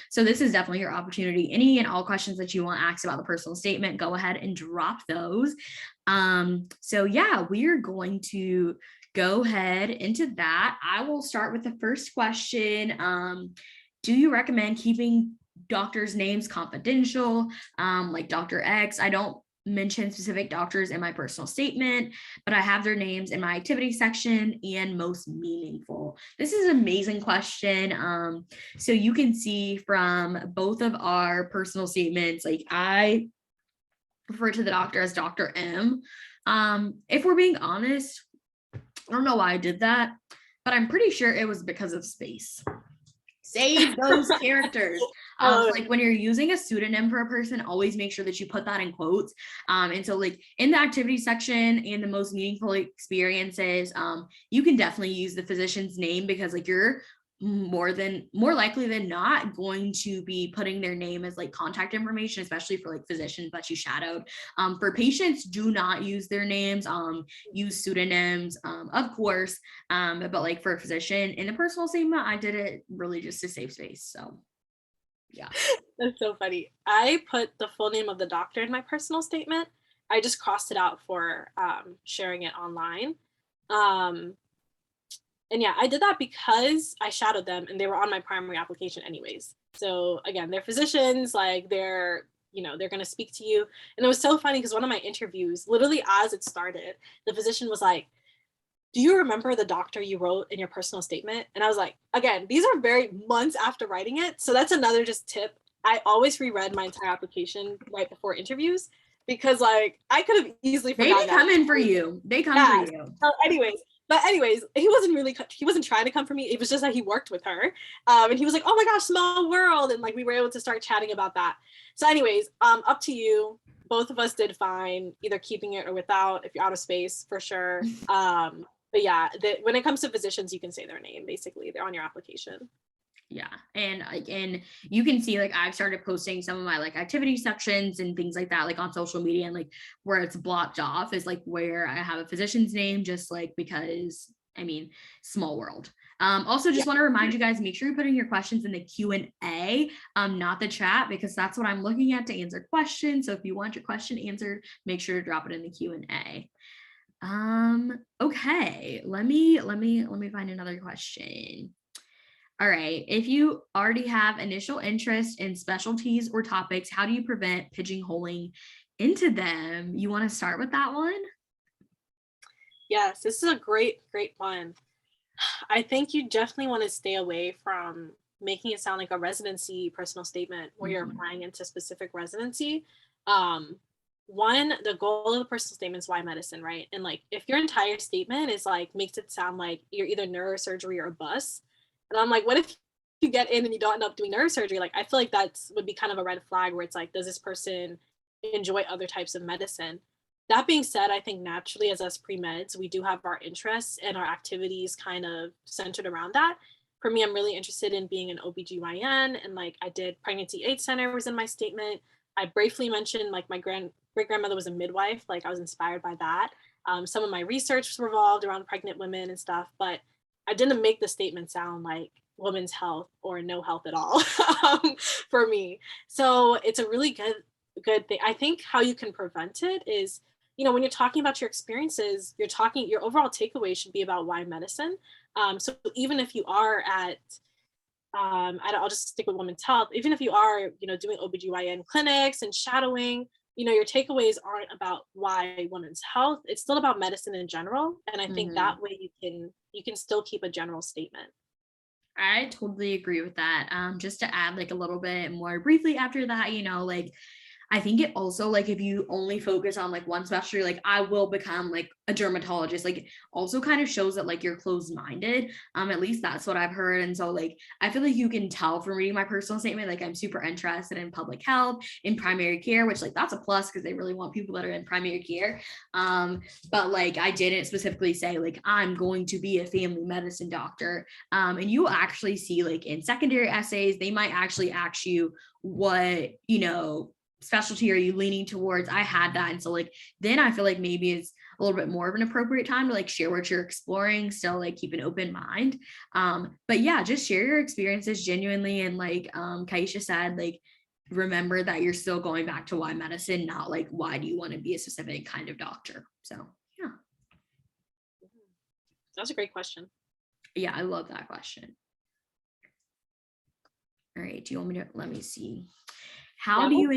A: So this is definitely your opportunity. Any and all questions that you want to ask about the personal statement, go ahead and drop those. We are going to go ahead into that. I will start with the first question. Do you recommend keeping doctors' names confidential, like Dr. X? I don't mention specific doctors in my personal statement, but I have their names in my activity section and most meaningful. This is an amazing question. So you can see from both of our personal statements, like I refer to the doctor as Dr. M. If we're being honest, I don't know why I did that, but I'm pretty sure it was because of space. Save those characters. Like when you're using a pseudonym for a person, always make sure that you put that in quotes. And so like in the activity section and the most meaningful experiences, you can definitely use the physician's name, because like you're more likely than not going to be putting their name as like contact information, especially for like physicians that you shadowed. For patients, do not use their names, use pseudonyms, of course, but like for a physician in the personal statement, I did it really just to save space. So yeah.
B: That's so funny. I put the full name of the doctor in my personal statement. I just crossed it out for sharing it online. And yeah, I did that because I shadowed them and they were on my primary application anyways. So again, they're physicians, like they're going to speak to you. And it was so funny because one of my interviews, literally as it started, the physician was like, do you remember the doctor you wrote in your personal statement? And I was like, again, these are very months after writing it. So that's another just tip. I always reread my entire application right before interviews, because like I could have easily forgotten.
A: They come in for you. They come for you.
B: So anyways, he wasn't trying to come for me. It was just that he worked with her. And he was like, oh my gosh, small world. And like, we were able to start chatting about that. So anyways, up to you. Both of us did fine, either keeping it or without, if you're out of space for sure. But yeah, when it comes to physicians, you can say their name, basically. They're on your application.
A: Yeah. And you can see like I've started posting some of my like activity sections and things like that, like on social media, and like where it's blocked off is like where I have a physician's name, just like because small world. Also just want to remind you guys, make sure you're putting your questions in the Q&A, not the chat, because that's what I'm looking at to answer questions. So if you want your question answered, make sure to drop it in the Q&A. Okay, let me find another question. All right, if you already have initial interest in specialties or topics, how do you prevent pigeonholing into them? You want to start with that one?
B: Yes, this is a great one. I think you definitely want to stay away from making it sound like a residency personal statement where you're applying into specific residency. One, the goal of the personal statement is why medicine, right? And like if your entire statement is like makes it sound like you're either neurosurgery or bus, and I'm like, what if you get in and you don't end up doing neurosurgery? Like I feel like that's would be kind of a red flag where it's like, does this person enjoy other types of medicine? That being said, I think naturally as us pre-meds, we do have our interests and our activities kind of centered around that. for me, I'm really interested in being an OBGYN, and like I did pregnancy aid center was in my statement. I briefly mentioned like my great grandmother was a midwife, like I was inspired by that. Some of my research revolved around pregnant women and stuff, but I didn't make the statement sound like women's health or no health at all for me. So it's a really good thing. I think how you can prevent it is, when you're talking about your experiences, your overall takeaway should be about why medicine. So even if you are I'll just stick with women's health, even if you are, doing OBGYN clinics and shadowing, your takeaways aren't about why women's health. It's still about medicine in general. And I think that way you can still keep a general statement.
A: I totally agree with that. Just to add like a little bit more briefly after that, like I think it also, like, if you only focus on like one specialty, like I will become like a dermatologist, like also kind of shows that like you're closed-minded. At least that's what I've heard. And so like I feel like you can tell from reading my personal statement, like I'm super interested in public health, in primary care, which like that's a plus because they really want people that are in primary care. But like I didn't specifically say like I'm going to be a family medicine doctor. And you will actually see like in secondary essays, they might actually ask you what, specialty are you leaning towards. I had that. And so like then I feel like maybe it's a little bit more of an appropriate time to like share what you're exploring, still like keep an open mind. But yeah, just share your experiences genuinely. And like Kyeisha said, like remember that you're still going back to why medicine, not like why do you want to be a specific kind of doctor. So yeah.
B: That's a great question.
A: Yeah, I love that question. All right, do you want me to, let me see. How do you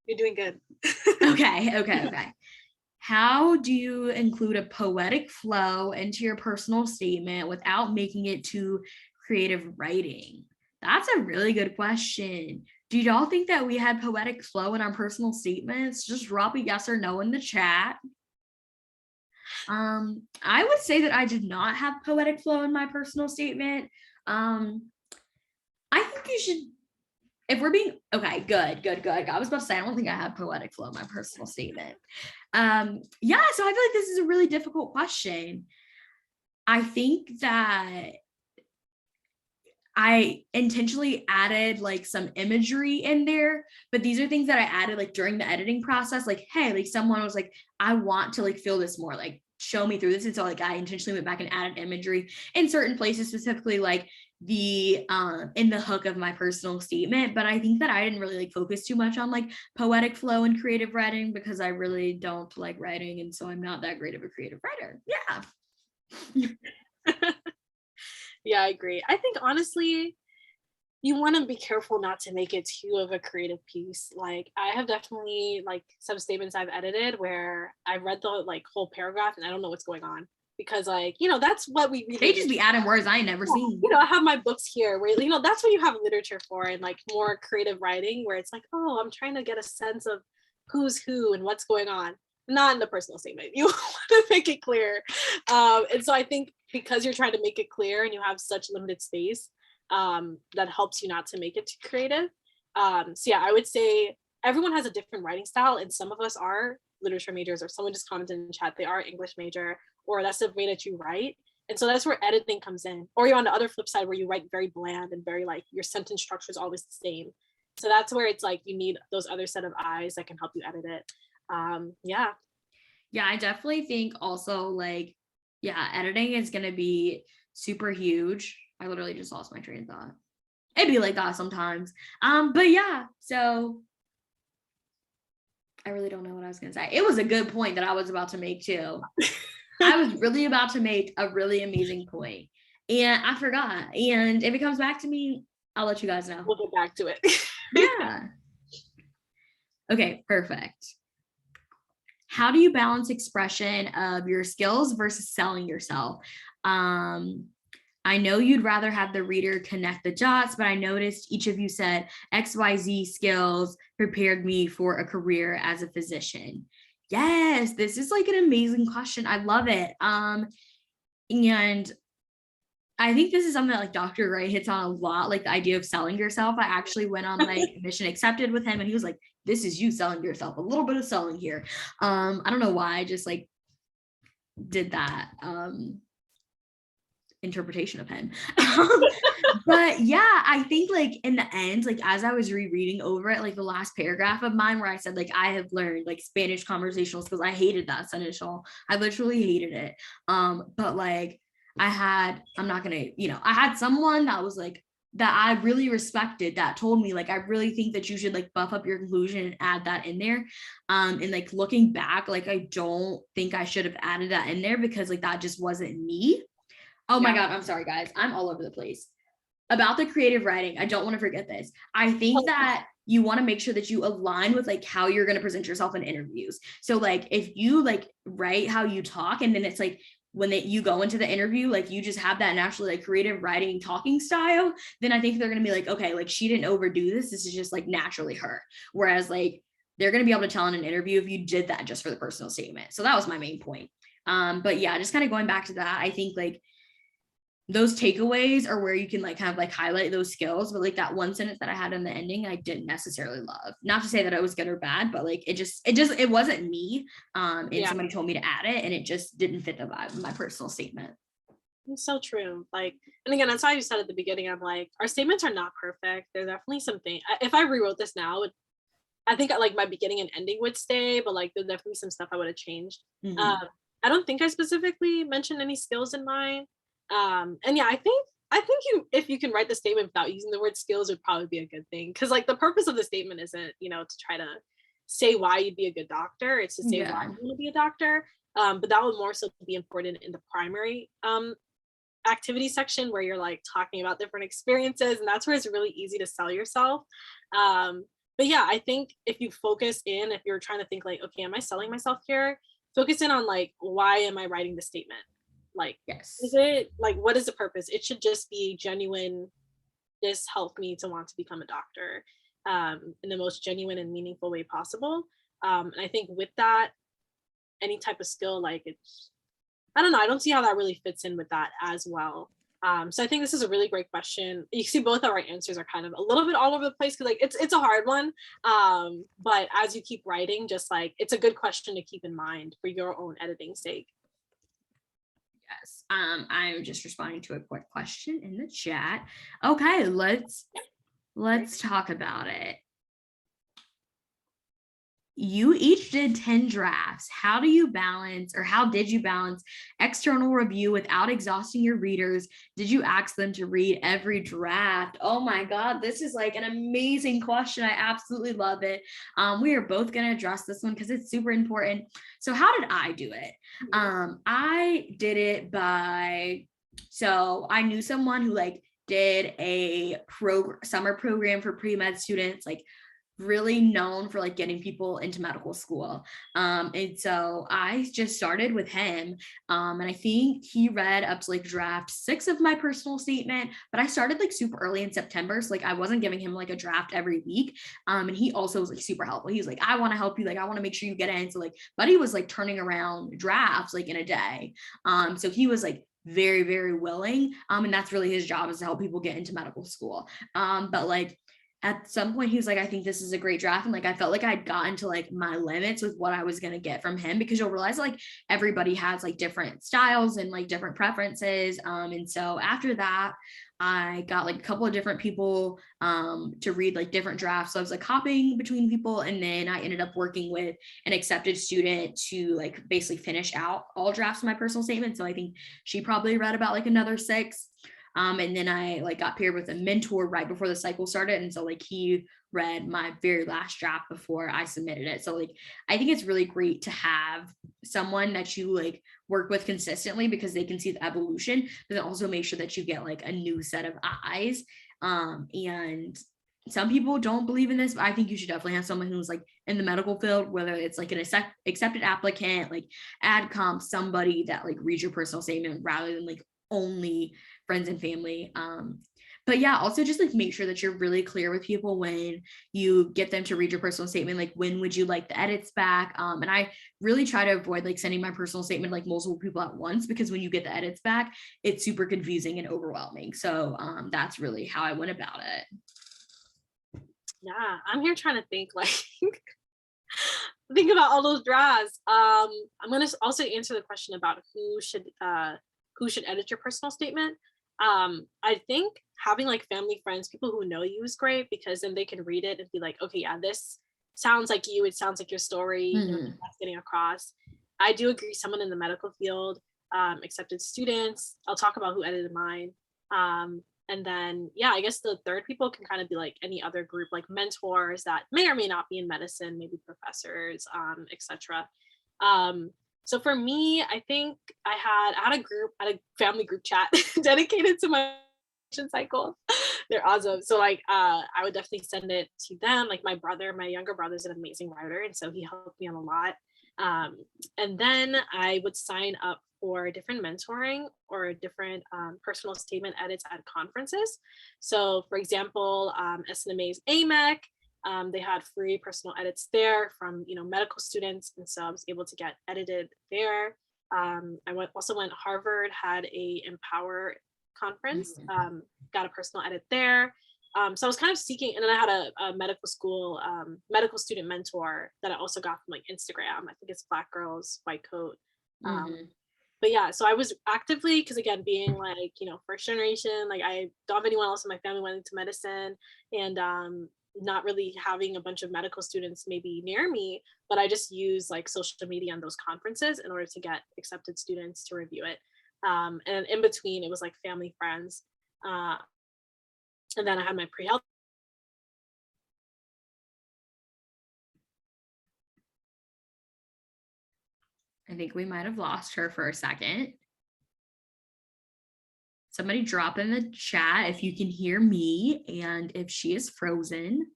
B: You're doing good.
A: Okay. How do you include a poetic flow into your personal statement without making it too creative writing? That's a really good question. Do y'all think that we had poetic flow in our personal statements? Just drop a yes or no in the chat. I would say that I did not have poetic flow in my personal statement. I think you should, if we're being okay, good. I was about to say, I don't think I have poetic flow in my personal statement. Yeah, so I feel like this is a really difficult question. I think that I intentionally added like some imagery in there, but these are things that I added like during the editing process. Like, hey, like someone was like, I want to like feel this more, like show me through this. And so like I intentionally went back and added imagery in certain places, specifically like the in the hook of my personal statement. But I think that I didn't really like focus too much on like poetic flow and creative writing because I really don't like writing, and so I'm not that great of a creative writer. Yeah.
B: Yeah, I agree. I think honestly, you want to be careful not to make it too of a creative piece. Like I have definitely like some statements I've edited where I read the like whole paragraph and I don't know what's going on because like, that's what we
A: They just be adding words I ain't never seen.
B: I have my books here where, that's what you have literature for, and like more creative writing where it's like, oh, I'm trying to get a sense of who's who and what's going on. Not in the personal statement. You want to make it clear. And so I think because you're trying to make it clear and you have such limited space, that helps you not to make it too creative. So yeah, I would say everyone has a different writing style, and some of us are literature majors, or someone just commented in the chat they are English major, or that's the way that you write. And so that's where editing comes in. Or you're on the other flip side where you write very bland and very like your sentence structure is always the same. So that's where it's like you need those other set of eyes that can help you edit it. Yeah,
A: I definitely think also like, yeah, editing is going to be super huge. I literally just lost my train of thought. It'd be like that sometimes. But yeah, so I really don't know what I was going to say. It was a good point that I was about to make too. I was really about to make a really amazing point and I forgot. And if it comes back to me, I'll let you guys know.
B: We'll get back to it.
A: Yeah. Okay, perfect. How do you balance expression of your skills versus selling yourself? I know you'd rather have the reader connect the dots, but I noticed each of you said XYZ skills prepared me for a career as a physician. Yes, this is like an amazing question. I love it. And I think this is something that like Dr. Ray hits on a lot, like the idea of selling yourself. I actually went on like Mission Accepted with him and he was like, this is you selling yourself, a little bit of selling here. I don't know why I just like did that. interpretation of him. But yeah, I think like in the end, like as I was rereading over it, like the last paragraph of mine where I said like I have learned like Spanish conversational skills, I hated that sentence. I literally hated it. But like I'm not gonna, I had someone that was like that I really respected that told me like I really think that you should like buff up your conclusion and add that in there. And like looking back, like I don't think I should have added that in there because like that just wasn't me. Oh my God, I'm sorry guys. I'm all over the place. About the creative writing, I don't want to forget this. I think that you want to make sure that you align with like how you're going to present yourself in interviews. So like if you like write how you talk and then it's like when you go into the interview, like you just have that naturally like creative writing talking style, then I think they're going to be like, okay, like she didn't overdo this. This is just like naturally her. Whereas like they're going to be able to tell in an interview if you did that just for the personal statement. So that was my main point. But yeah, just kind of going back to that, I think like those takeaways are where you can like kind of like highlight those skills. But like that one sentence that I had in the ending, I didn't necessarily love. Not to say that it was good or bad, but like it wasn't me. And somebody told me to add it and it just didn't fit the vibe of my personal statement.
B: It's so true. Like, and again, that's why you said at the beginning, I'm like, our statements are not perfect. There's definitely something. If I rewrote this now, I think like my beginning and ending would stay, but like there's definitely some stuff I would have changed.
A: Mm-hmm.
B: I don't think I specifically mentioned any skills in mine. And yeah, I think if you can write the statement without using the word skills would probably be a good thing. Cause like the purpose of the statement isn't, to try to say why you'd be a good doctor. It's to say why you want to be a doctor. But that would more so be important in the primary activity section where you're like talking about different experiences, and that's where it's really easy to sell yourself. But yeah, I think if you focus in, if you're trying to think like, okay, am I selling myself here? Focus in on like, why am I writing the statement? Like,
A: Yes.
B: is it like, what is the purpose? It should just be genuine. This helped me to want to become a doctor in the most genuine and meaningful way possible. And I think with that, any type of skill, like I don't know, I don't see how that really fits in with that as well. So I think this is a really great question. You see both of our answers are kind of a little bit all over the place because like it's a hard one. But as you keep writing, just like it's a good question to keep in mind for your own editing sake.
A: Yes. I'm just responding to a quick question in the chat. Okay, let's talk about it. You each did 10 drafts. How did you balance external review without exhausting your readers? Did you ask them to read every draft? Oh my God, this is like an amazing question. I absolutely love it. We are both going to address this one because it's super important. So how did I do it? I did it so I knew someone who like did a summer program for pre-med students, like really known for like getting people into medical school. And so I just started with him. And I think he read up to like draft 6 of my personal statement, but I started like super early in September. So like I wasn't giving him like a draft every week. And he also was like super helpful. He was like, I want to help you. Like, I want to make sure you get in. So like, Buddy was like turning around drafts like in a day. So he was like very, very willing. And that's really his job, is to help people get into medical school. But like, at some point he was like, I think this is a great draft. And like, I felt like I'd gotten to like my limits with what I was going to get from him, because you'll realize like everybody has like different styles and like different preferences. And so after that, I got like a couple of different people to read like different drafts. So I was like hopping between people. And then I ended up working with an accepted student to like basically finish out all drafts of my personal statement. So I think she probably read about like another 6. And then I like got paired with a mentor right before the cycle started. And so like he read my very last draft before I submitted it. So like, I think it's really great to have someone that you like work with consistently, because they can see the evolution, but then also make sure that you get like a new set of eyes. And some people don't believe in this, but I think you should definitely have someone who's like in the medical field, whether it's like an accepted applicant, like AdComp, somebody that like reads your personal statement rather than like only friends and family. But yeah, also just like make sure that you're really clear with people when you get them to read your personal statement, like when would you like the edits back? And I really try to avoid like sending my personal statement like multiple people at once, because when you get the edits back, it's super confusing and overwhelming. So that's really how I went about it.
B: Yeah, I'm here trying to think like think about all those drafts. I'm gonna also answer the question about who should who should edit your personal statement. I think having like family, friends, people who know you is great, because then they can read it and be like, okay, yeah, this sounds like you. It sounds like your story, that's getting across. I do agree, someone in the medical field, accepted students. I'll talk about who edited mine. And then, yeah, I guess the third people can kind of be like any other group, like mentors that may or may not be in medicine, maybe professors, etc. So for me, I think I had a group, I had a family group chat dedicated to my cycle. They're awesome. So like I would definitely send it to them. Like my younger brother's an amazing writer, and so he helped me on a lot. And then I would sign up for different mentoring or different personal statement edits at conferences. So for example, SNMA's AMEC, they had free personal edits there from medical students, and so I was able to get edited there. Also went Harvard had a Empower conference, got a personal edit there. So I was kind of seeking, and then I had a medical school medical student mentor that I also got from like Instagram. I think it's Black Girls White Coat. But yeah, so I was actively, because again, being like first generation, like I don't have anyone else in my family went into medicine, and not really having a bunch of medical students maybe near me, but I just use like social media and those conferences in order to get accepted students to review it. And in between, it was like family, friends. And then I had my pre-health.
A: I think we might have lost her for a second. Somebody drop in the chat if you can hear me and if she is frozen.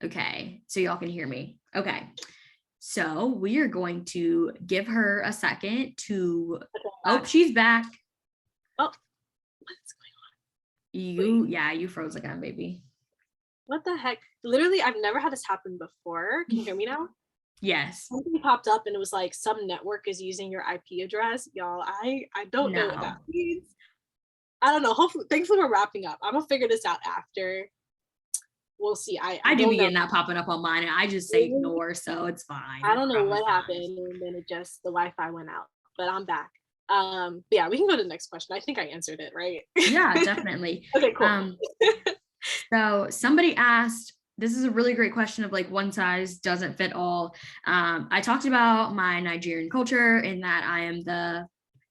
A: Okay, so y'all can hear me. Okay, so we are going to give her a second to, oh, she's back.
B: Oh, what's going
A: on? Yeah, you froze again, baby.
B: What the heck? Literally, I've never had this happen before. Can you hear me now?
A: Yes.
B: Something popped up and it was like some network is using your IP address. Y'all, I don't know what that means. I don't know. Hopefully, thankfully we're wrapping up. I'm gonna figure this out after. We'll see. I
A: do be getting that popping up on mine, and I just say ignore, so it's fine.
B: I don't know what happened, and then the Wi-Fi went out, but I'm back. But yeah, we can go to the next question. I think I answered it, right?
A: Yeah, definitely.
B: Okay, cool.
A: So somebody asked, this is a really great question of like one size doesn't fit all. I talked about my Nigerian culture in that I am the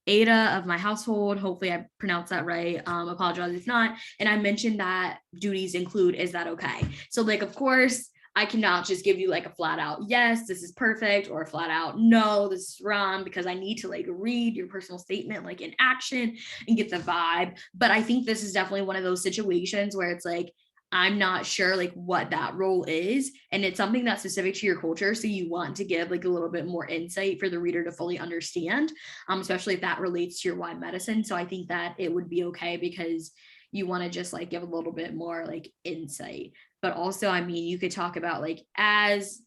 A: Ada of my household. Hopefully I pronounced that right. Apologize if not. And I mentioned that duties include, is that okay? So like, of course, I cannot just give you like a flat out, yes, this is perfect, or a flat out, no, this is wrong, because I need to like read your personal statement like in action and get the vibe. But I think this is definitely one of those situations where it's like, I'm not sure like what that role is, and it's something that's specific to your culture, so you want to give like a little bit more insight for the reader to fully understand, especially if that relates to your wide medicine. So I think that it would be okay, because you want to just like give a little bit more like insight. But also, I mean, you could talk about like, as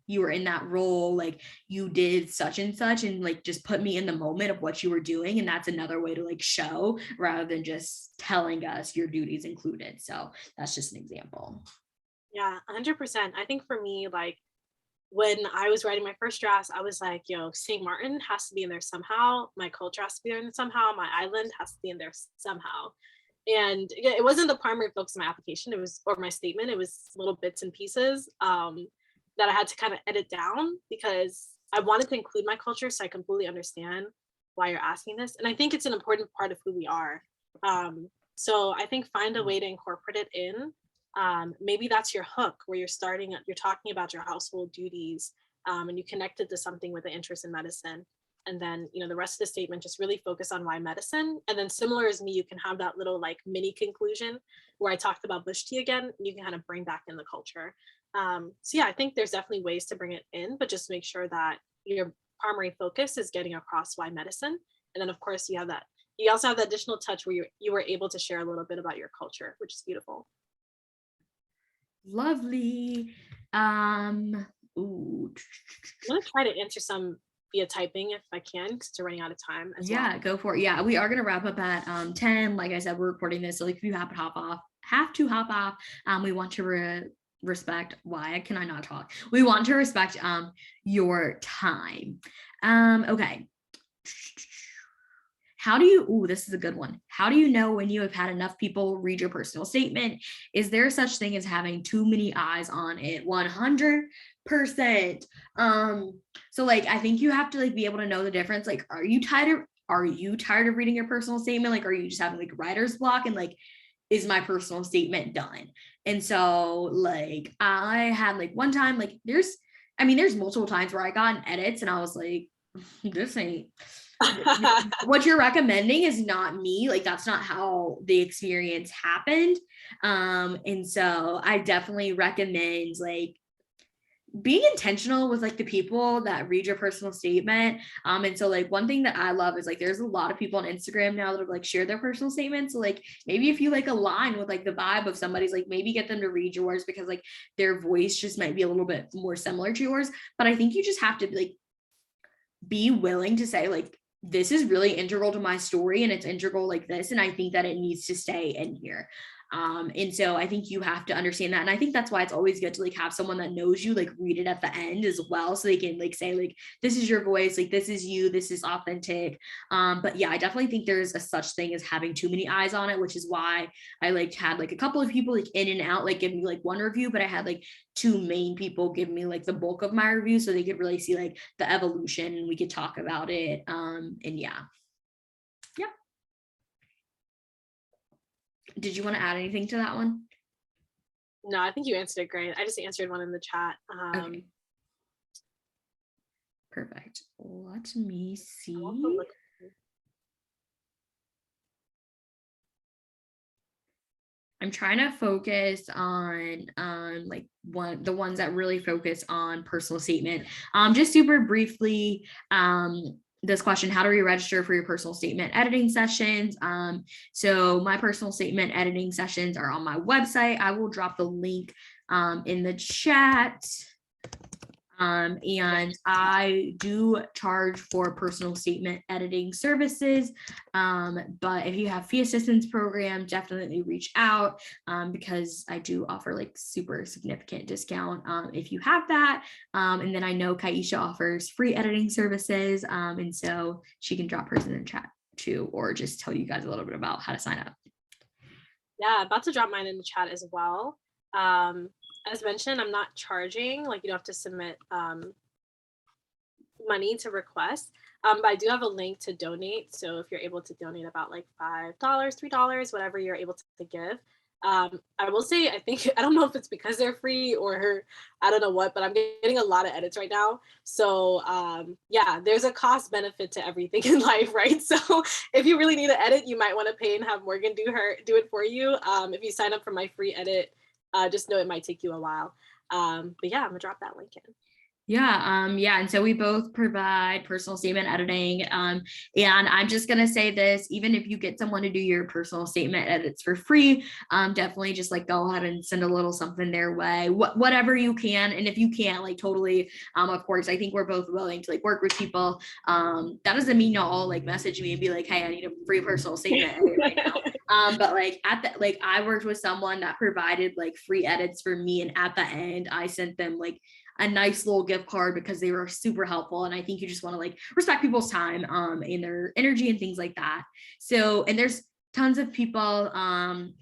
A: you were in that role, like you did such and such, and like just put me in the moment of what you were doing. And that's another way to like show, rather than just telling us your duties included. So that's just an example.
B: Yeah, 100%. I think for me, like when I was writing my first drafts, I was like, yo, St. Martin has to be in there somehow. My culture has to be in there somehow. My island has to be in there somehow. And it wasn't the primary focus of my application, it was, or my statement, it was little bits and pieces that I had to kind of edit down, because I wanted to include my culture, so I completely understand why you're asking this. And I think it's an important part of who we are. So I think find a way to incorporate it in. Maybe that's your hook, where you're talking about your household duties, and you connect it to something with an interest in medicine. And then, the rest of the statement, just really focus on why medicine. And then similar as me, you can have that little like mini conclusion where I talked about bush tea again, and you can kind of bring back in the culture. So yeah, I think there's definitely ways to bring it in, but just make sure that your primary focus is getting across why medicine. And then of course you also have the additional touch where you were able to share a little bit about your culture, which is beautiful.
A: Lovely. Ooh.
B: I'm gonna try to answer some via typing if I can, because we're running out of time as well.
A: Yeah, go for it. Yeah, we are gonna wrap up at 10. Like I said, we're recording this, so like if you have to hop off, we want to respect, why can I not talk? We want to respect your time. Okay. how do you, this is a good one. How do you know when you have had enough people read your personal statement? Is there such thing as having too many eyes on it? 100%. So like, I think you have to like be able to know the difference. Like, are you tired of reading your personal statement? Like, are you just having like writer's block? And like, is my personal statement done? And so like, I had like one time, like there's multiple times where I got in edits and I was like, this ain't what you're recommending is not me. Like that's not how the experience happened. And so I definitely recommend like being intentional with like the people that read your personal statement. And so like one thing that I love is like there's a lot of people on Instagram now that have like shared their personal statements. So like maybe if you like align with like the vibe of somebody's, like maybe get them to read yours because like their voice just might be a little bit more similar to yours. But I think you just have to like be willing to say like this is really integral to my story and it's integral like this, and I think that it needs to stay in here. And so I think you have to understand that, and I think that's why it's always good to like have someone that knows you like read it at the end as well, so they can like say like this is your voice, like this is you, this is authentic. But yeah, I definitely think there's a such thing as having too many eyes on it, which is why I like had like a couple of people like in and out like give me like one review, but I had like two main people give me like the bulk of my review so they could really see like the evolution and we could talk about it. And yeah. Did you want to add anything to that one?
B: No, I think you answered it great. I just answered one in the chat.
A: Okay. Perfect. Let me see. I'm trying to focus on like the ones that really focus on personal statement. Just super briefly, this question, how do we register for your personal statement editing sessions? So my personal statement editing sessions are on my website. I will drop the link in the chat. And I do charge for personal statement editing services. But if you have fee assistance program, definitely reach out because I do offer like super significant discount if you have that. And then I know Kyeisha offers free editing services. And so she can drop hers in the chat too, or just tell you guys a little bit about how to sign up.
B: Yeah, about to drop mine in the chat as well. As mentioned, I'm not charging, like you don't have to submit money to request, but I do have a link to donate. So if you're able to donate about like $5, $3, whatever you're able to give. I will say, I think, I don't know if it's because they're free or I don't know what, but I'm getting a lot of edits right now. So yeah, there's a cost benefit to everything in life, right? So if you really need an edit, you might want to pay and have Morgan do it for you. If you sign up for my free edit, just know it might take you a while. But yeah, I'm gonna drop that link in.
A: Yeah, and so we both provide personal statement editing. And I'm just gonna say this, even if you get someone to do your personal statement edits for free, definitely just like go ahead and send a little something their way, whatever you can. And if you can't, like totally, of course, I think we're both willing to like work with people. That doesn't mean y'all all like message me and be like, hey, I need a free personal statement edit right now. But like I worked with someone that provided like free edits for me, and at the end I sent them like a nice little gift card because they were super helpful. And I think you just want to like respect people's time and their energy and things like that. So, and there's tons of people.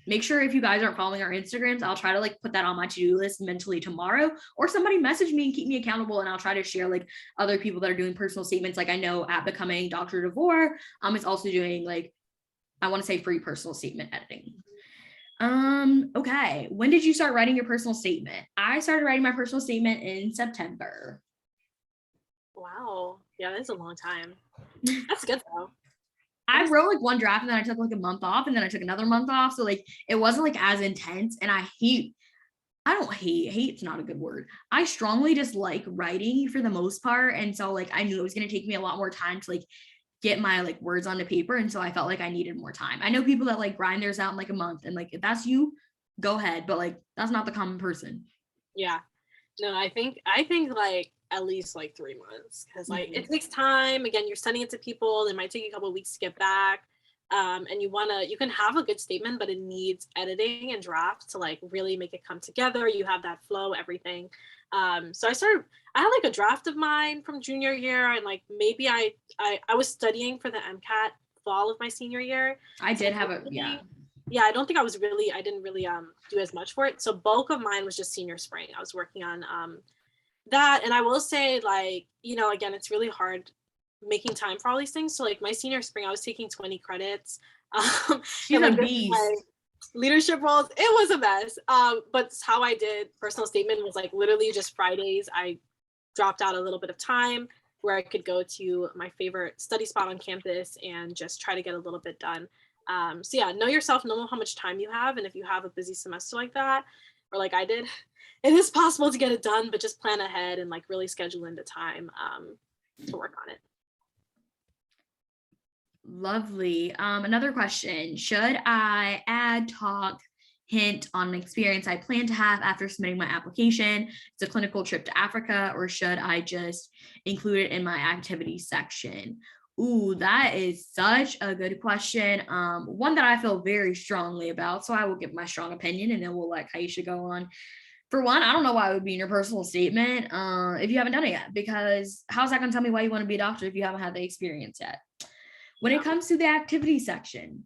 A: Make sure if you guys aren't following our Instagrams, I'll try to like put that on my to-do list mentally tomorrow, or somebody message me and keep me accountable, and I'll try to share like other people that are doing personal statements. Like I know at Becoming Dr. DeVore is also doing like, I want to say free personal statement editing. Okay. When did you start writing your personal statement? I started writing my personal statement in September.
B: Wow. Yeah, that's a long time. That's good though.
A: I wrote like one draft and then I took like a month off and then I took another month off. So like it wasn't like as intense. And hate's not a good word. I strongly dislike writing for the most part. And so like I knew it was going to take me a lot more time to like get my like words onto paper, and so I felt like I needed more time. I know people that like grind theirs out in like a month, and like if that's you, go ahead, but like that's not the common person.
B: Yeah, no, I think like at least like 3 months, because like it takes time. Again, you're sending it to people, it might take you a couple of weeks to get back, and you can have a good statement, but it needs editing and drafts to like really make it come together. You have that flow, everything. So I had like a draft of mine from junior year, and like maybe I was studying for the MCAT fall of my senior year.
A: I
B: So
A: did have a, yeah.
B: I don't think I didn't really do as much for it. So bulk of mine was just senior spring. I was working on that. And I will say, like, you know, again, it's really hard making time for all these things. So like my senior spring, I was taking 20 credits.
A: She's
B: and
A: a
B: like this is my
A: beast.
B: leadership roles. It was a mess. But how I did personal statement was like literally just Fridays. I dropped out a little bit of time where I could go to my favorite study spot on campus and just try to get a little bit done. So yeah, know yourself, know how much time you have. And if you have a busy semester like that, or like I did, it is possible to get it done, but just plan ahead and like really schedule into time to work on it.
A: Lovely. Another question. Should I add, talk, hint on an experience I plan to have after submitting my application? It's a clinical trip to Africa, or should I just include it in my activities section? Ooh, that is such a good question. One that I feel very strongly about. So I will give my strong opinion and then we'll let Kyeisha go on. For one, I don't know why it would be in your personal statement if you haven't done it yet, because how's that going to tell me why you want to be a doctor if you haven't had the experience yet? When it comes to the activity section,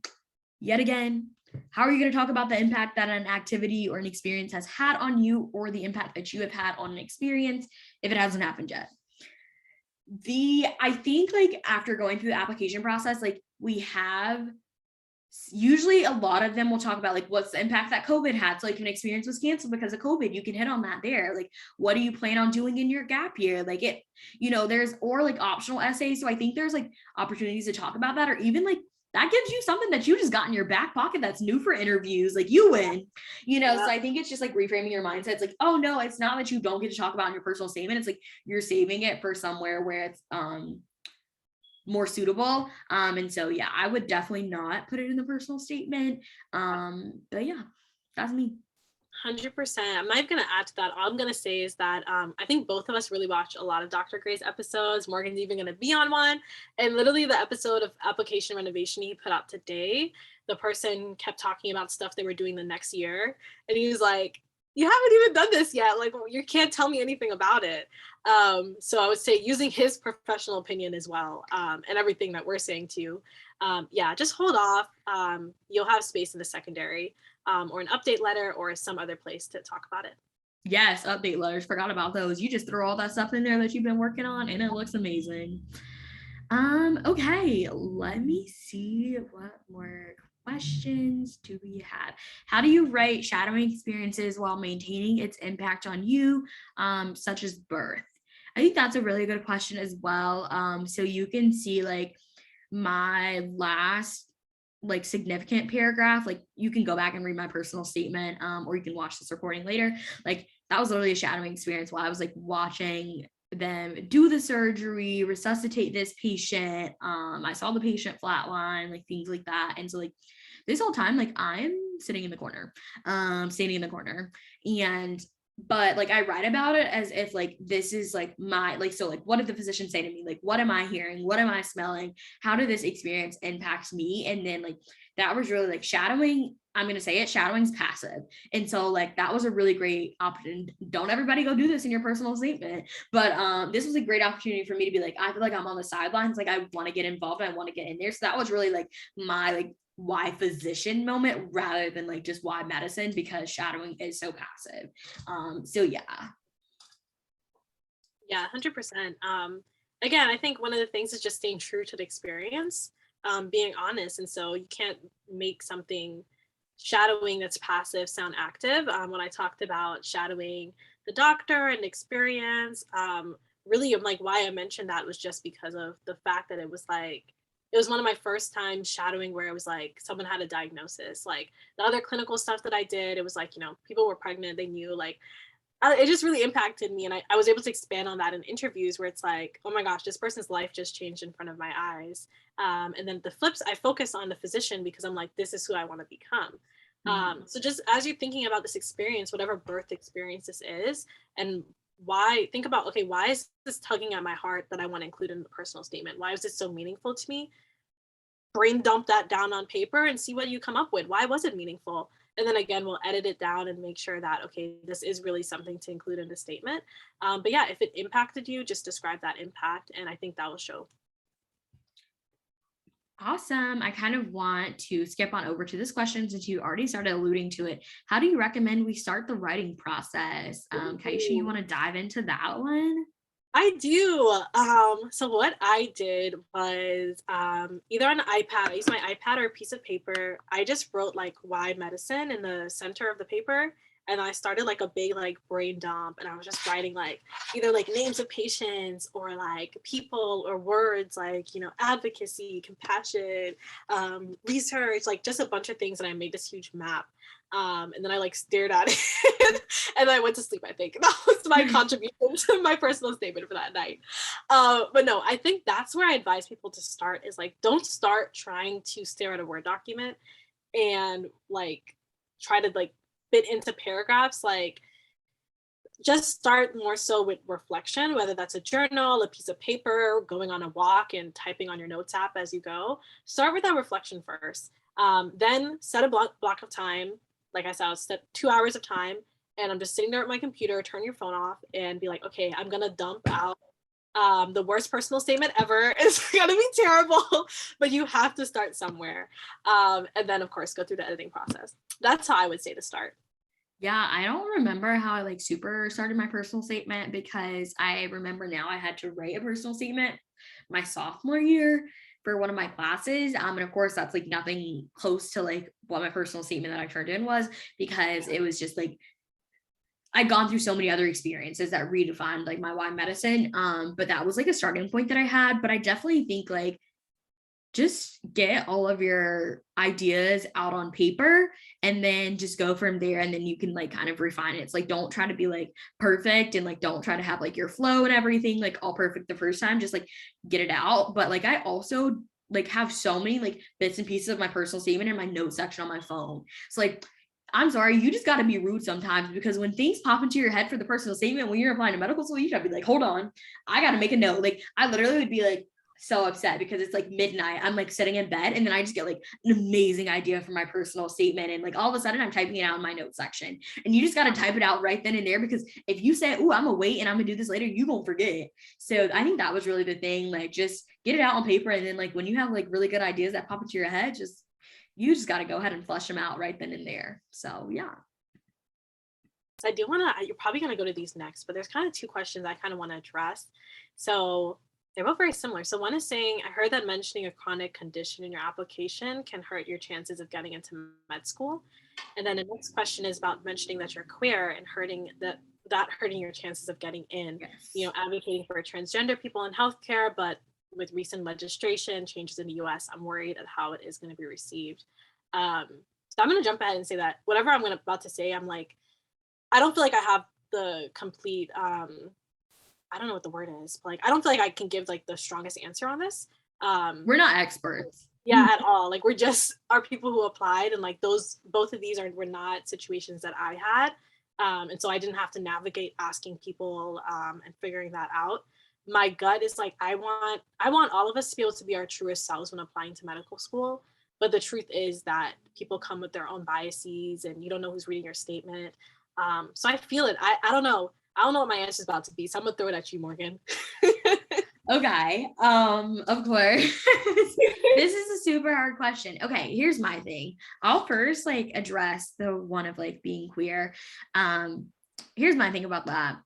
A: yet again, how are you going to talk about the impact that an activity or an experience has had on you, or the impact that you have had on an experience if it hasn't happened yet? I think like after going through the application process, like we have usually a lot of them will talk about like what's the impact that COVID had. So like if an experience was canceled because of COVID, you can hit on that there. Like, what do you plan on doing in your gap year? Like it, you know, there's, or like optional essays. So I think there's like opportunities to talk about that, or even like that gives you something that you just got in your back pocket that's new for interviews. Like you win, you know. So I think it's just like reframing your mindset. It's like, oh no, it's not that you don't get to talk about in your personal statement. It's like you're saving it for somewhere where it's more suitable. And so yeah, I would definitely not put it in the personal statement. But yeah, that's me.
B: 100%. I'm not even going to add to that. All I'm going to say is that I think both of us really watch a lot of Dr. Gray's episodes. Morgan's even going to be on one. And literally the episode of application renovation he put out today, the person kept talking about stuff they were doing the next year. And he was like, you haven't even done this yet. Like, you can't tell me anything about it. So I would say using his professional opinion as well, and everything that we're saying too. Yeah, just hold off. You'll have space in the secondary. Or an update letter or some other place to talk about it.
A: Yes, update letters. Forgot about those. You just throw all that stuff in there that you've been working on and it looks amazing. Okay, let me see what more questions do we have. How do you write shadowing experiences while maintaining its impact on you, such as birth? I think that's a really good question as well. So you can see like my last like significant paragraph, like you can go back and read my personal statement, or you can watch this recording later. Like that was literally a shadowing experience while I was like watching them do the surgery, resuscitate this patient. I saw the patient flatline, like things like that. And so like this whole time, like I'm sitting in the corner, standing in the corner. And but like I write about it as if like this is like my, like, so like what did the physician say to me, like what am I hearing, what am I smelling, how did this experience impact me? And then like that was really like shadowing, I'm going to say it, shadowing's passive. And so like that was a really great option. Don't everybody go do this in your personal statement, but this was a great opportunity for me to be like, I feel like I'm on the sidelines, like I want to get involved, I want to get in there. So that was really like my like why physician moment rather than like just why medicine, because shadowing is so passive. So yeah.
B: Yeah, 100%. Again, I think one of the things is just staying true to the experience, being honest. And so you can't make something shadowing that's passive sound active. When I talked about shadowing the doctor and experience, really like why I mentioned that was just because of the fact that it was like, it was one of my first times shadowing where it was like someone had a diagnosis. Like the other clinical stuff that I did, it was like, you know, people were pregnant, they knew, like it just really impacted me. And I was able to expand on that in interviews where it's like, oh my gosh, this person's life just changed in front of my eyes. And then the flips, I focus on the physician because I'm like, this is who I want to become. So just as you're thinking about this experience, whatever birth experience this is, and why, think about, okay, why is this tugging at my heart that I want to include in the personal statement? Why is this so meaningful to me? Brain dump that down on paper and see what you come up with. Why was it meaningful? And then again, we'll edit it down and make sure that, okay, this is really something to include in the statement. But yeah, if it impacted you, just describe that impact. And I think that will show.
A: Awesome. I kind of want to skip on over to this question since you already started alluding to it. How do you recommend we start the writing process? Kyeisha, you want to dive into that one?
B: I do. So what I did was either on an iPad, I used my iPad or a piece of paper. I just wrote like why medicine in the center of the paper. And I started like a big like brain dump, and I was just writing like either like names of patients or like people or words like, you know, advocacy, compassion, research, like just a bunch of things. And I made this huge map. And then I like stared at it and I went to sleep. I think that was my contribution to my personal statement for that night. But no, I think that's where I advise people to start is like, don't start trying to stare at a Word document and like try to like fit into paragraphs. Like just start more so with reflection, whether that's a journal, a piece of paper, going on a walk and typing on your notes app as you go. Start with that reflection first. Then set a block of time. Like I said, I'll set 2 hours of time, and I'm just sitting there at my computer, turn your phone off and be like, okay, I'm going to dump out the worst personal statement ever. It's going to be terrible, but you have to start somewhere. And then of course, go through the editing process. That's how I would say to start.
A: Yeah, I don't remember how I like super started my personal statement because I remember now I had to write a personal statement my sophomore year for one of my classes. And of course, that's like nothing close to like what my personal statement that I turned in was because it was just like I'd gone through so many other experiences that redefined like my why medicine. But that was like a starting point that I had. But I definitely think like just get all of your ideas out on paper and then just go from there, and then you can like kind of refine it. It's like don't try to be like perfect, and like don't try to have like your flow and everything like all perfect the first time. Just like get it out. But like I also like have so many like bits and pieces of my personal statement in my note section on my phone. So like I'm sorry, you just got to be rude sometimes because when things pop into your head for the personal statement when you're applying to medical school, you got to be like, hold on, I got to make a note. Like I literally would be like so upset because it's like midnight. I'm like sitting in bed and then I just get like an amazing idea for my personal statement. And like all of a sudden I'm typing it out in my notes section. And you just got to type it out right then and there because if you say, oh, I'm gonna wait and I'm gonna do this later, you won't forget. So I think that was really the thing. Like just get it out on paper. And then like when you have like really good ideas that pop into your head, you just got to go ahead and flush them out right then and there. So yeah.
B: So I do want to, you're probably going to go to these next, but there's kind of two questions I kind of want to address. So they're both very similar. So one is saying, I heard that mentioning a chronic condition in your application can hurt your chances of getting into med school. And then the next question is about mentioning that you're queer and that hurting your chances of getting in,
A: Yes.
B: you know, advocating for transgender people in healthcare, but with recent legislation changes in the US, I'm worried at how it is going to be received. So I'm going to jump ahead and say that whatever I'm about to say, I'm like, I don't feel like I have the complete I don't know what the word is, but like I don't feel like I can give like the strongest answer on this.
A: We're not experts.
B: Yeah, at all. Like we're just are people who applied, and like those both of these were not situations that I had. And so I didn't have to navigate asking people and figuring that out. My gut is like I want all of us to be able to be our truest selves when applying to medical school. But the truth is that people come with their own biases and you don't know who's reading your statement. So I feel it. I don't know. I don't know what my answer is about to be. So I'm gonna throw it at you, Morgan.
A: Okay. Of course. This is a super hard question. Okay, here's my thing. I'll first like address the one of like being queer. Here's my thing about that.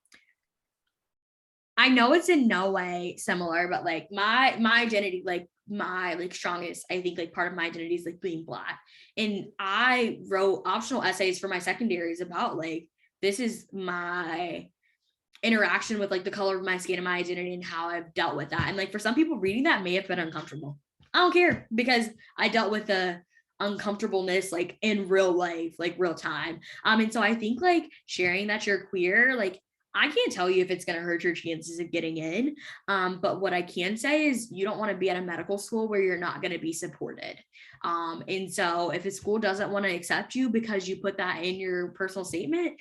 A: I know it's in no way similar, but like my identity, like my like strongest, I think like part of my identity is like being Black. And I wrote optional essays for my secondaries about like this is my interaction with like the color of my skin and my identity and how I've dealt with that. And like for some people reading that may have been uncomfortable. I don't care because I dealt with the uncomfortableness like in real life, like real time. And so I think like sharing that you're queer, like I can't tell you if it's going to hurt your chances of getting in. But what I can say is you don't want to be at a medical school where you're not going to be supported. And so if a school doesn't want to accept you because you put that in your personal statement,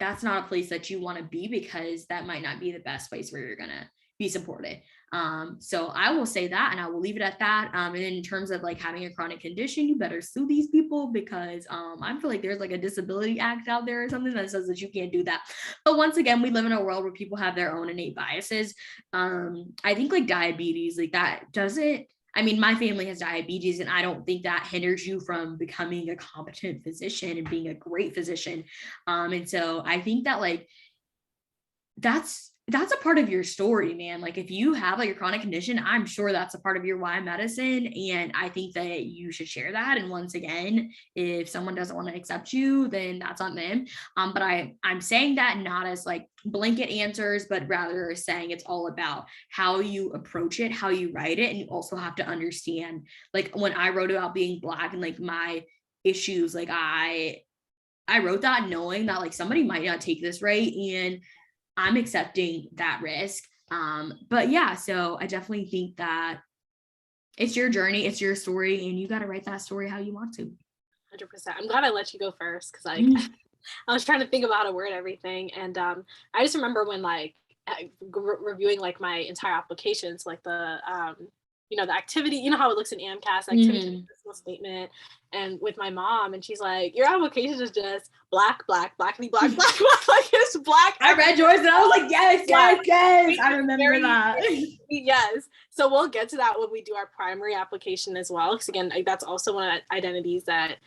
A: that's not a place that you want to be because that might not be the best place where you're going to be supported. So I will say that and I will leave it at that. And in terms of like having a chronic condition, you better sue these people because I feel like there's like a disability act out there or something that says that you can't do that. But once again, we live in a world where people have their own innate biases. I think like diabetes, like that doesn't I mean, my family has diabetes, and I don't think that hinders you from becoming a competent physician and being a great physician. And so I think that like that's a part of your story, man. Like if you have like a chronic condition, I'm sure that's a part of your why medicine. And I think that you should share that. And once again, if someone doesn't want to accept you, then that's on them. But I'm saying that not as like blanket answers, but rather saying it's all about how you approach it, how you write it. And you also have to understand, like when I wrote about being Black and like my issues, like I wrote that knowing that like somebody might not take this right, and I'm accepting that risk. But yeah, so I definitely think that it's your journey, it's your story, and you got to write that story how you want to.
B: 100%. I'm glad I let you go first because like
A: Mm-hmm.
B: I was trying to think about a word everything, and I just remember when like reviewing like my entire applications, like the the activity, you know how it looks in AMCAS, activity personal statement, and with my mom, and she's like, your application is just black, black, blackity, black, black, black, like it's black.
A: I read yours and I was like, yes, yes, yes. I remember that.
B: Yes. So we'll get to that when we do our primary application as well. Because again, that's also one of the identities that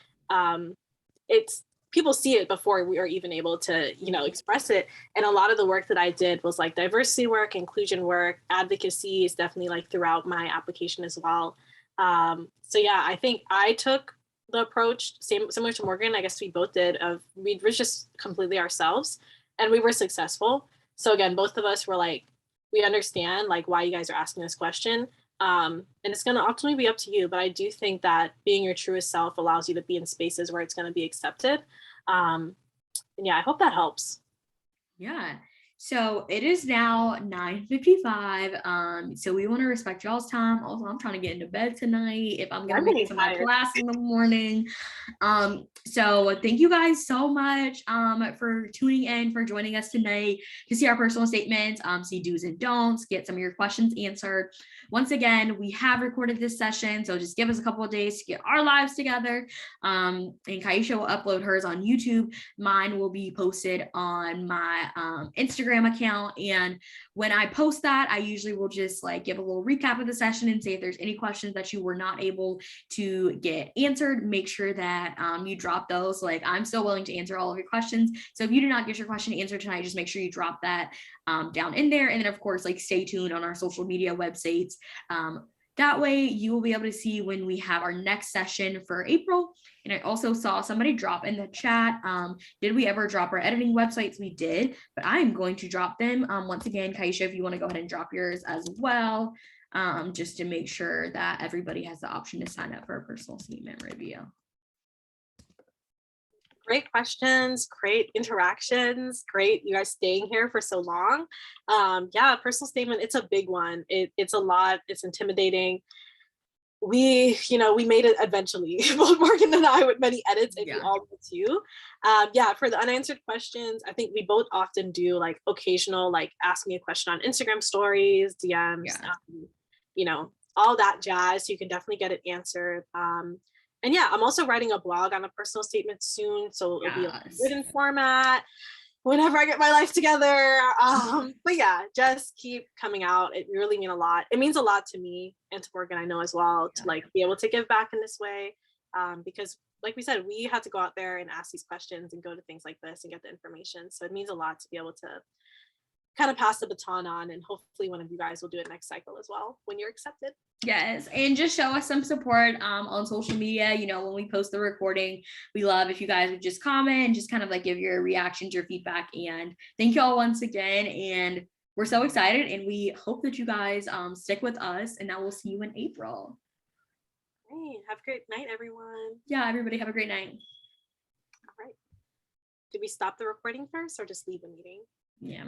B: it's people see it before we are even able to, express it. And a lot of the work that I did was like diversity work, inclusion work, advocacy is definitely like throughout my application as well. So yeah, I think I took the approach similar to Morgan. I guess we both did. Of we were just completely ourselves, and we were successful. So again, both of us were like, we understand like why you guys are asking this question. And it's going to ultimately be up to you. But I do think that being your truest self allows you to be in spaces where it's going to be accepted. And yeah, I hope that helps.
A: Yeah. So it is now 9:55. So we want to respect y'all's time. Also, I'm trying to get into bed tonight if I'm gonna
B: I'm
A: make it
B: getting
A: to my
B: tired.
A: class in the morning. So thank you guys so much for tuning in, for joining us tonight to see our personal statements, see do's and don'ts, get some of your questions answered. Once again, we have recorded this session, so just give us a couple of days to get our lives together. And Kyeisha will upload hers on YouTube. Mine will be posted on my Instagram account. And when I post that, I usually will just like give a little recap of the session and say if there's any questions that you were not able to get answered, make sure that you drop those. Like I'm still willing to answer all of your questions. So if you do not get your question answered tonight, just make sure you drop that down in there. And then of course, like stay tuned on our social media websites. That way you will be able to see when we have our next session for April. And I also saw somebody drop in the chat, did we ever drop our editing websites? We did, but I'm going to drop them. Once again, Kyeisha, if you want to go ahead and drop yours as well, just to make sure that everybody has the option to sign up for a personal statement review.
B: Great questions, great interactions, great you guys staying here for so long. Yeah, personal statement, it's a big one. It's a lot, it's intimidating. We made it eventually, both Morgan and I, with many edits, and you all did too. Yeah, for the unanswered questions, I think we both often do like occasional, like ask me a question on Instagram stories, DMs, all that jazz. So you can definitely get it answered. And yeah, I'm also writing a blog on a personal statement soon. So it'll be a written format whenever I get my life together. But yeah, just keep coming out. It really means a lot. It means a lot to me and to Morgan, I know as well, to like be able to give back in this way. Because like we said, we had to go out there and ask these questions and go to things like this and get the information. So it means a lot to be able to kind of pass the baton on, and hopefully one of you guys will do it next cycle as well when you're accepted.
A: Yes, and just show us some support on social media. When we post the recording, we love if you guys would just comment and just kind of like give your reactions, your feedback. And thank you all once again. And we're so excited, and we hope that you guys stick with us, and that we'll see you in April.
B: Great. Have a great night, everyone.
A: Yeah, everybody have a great night.
B: All right. Did we stop the recording first or just leave the meeting?
A: Yeah.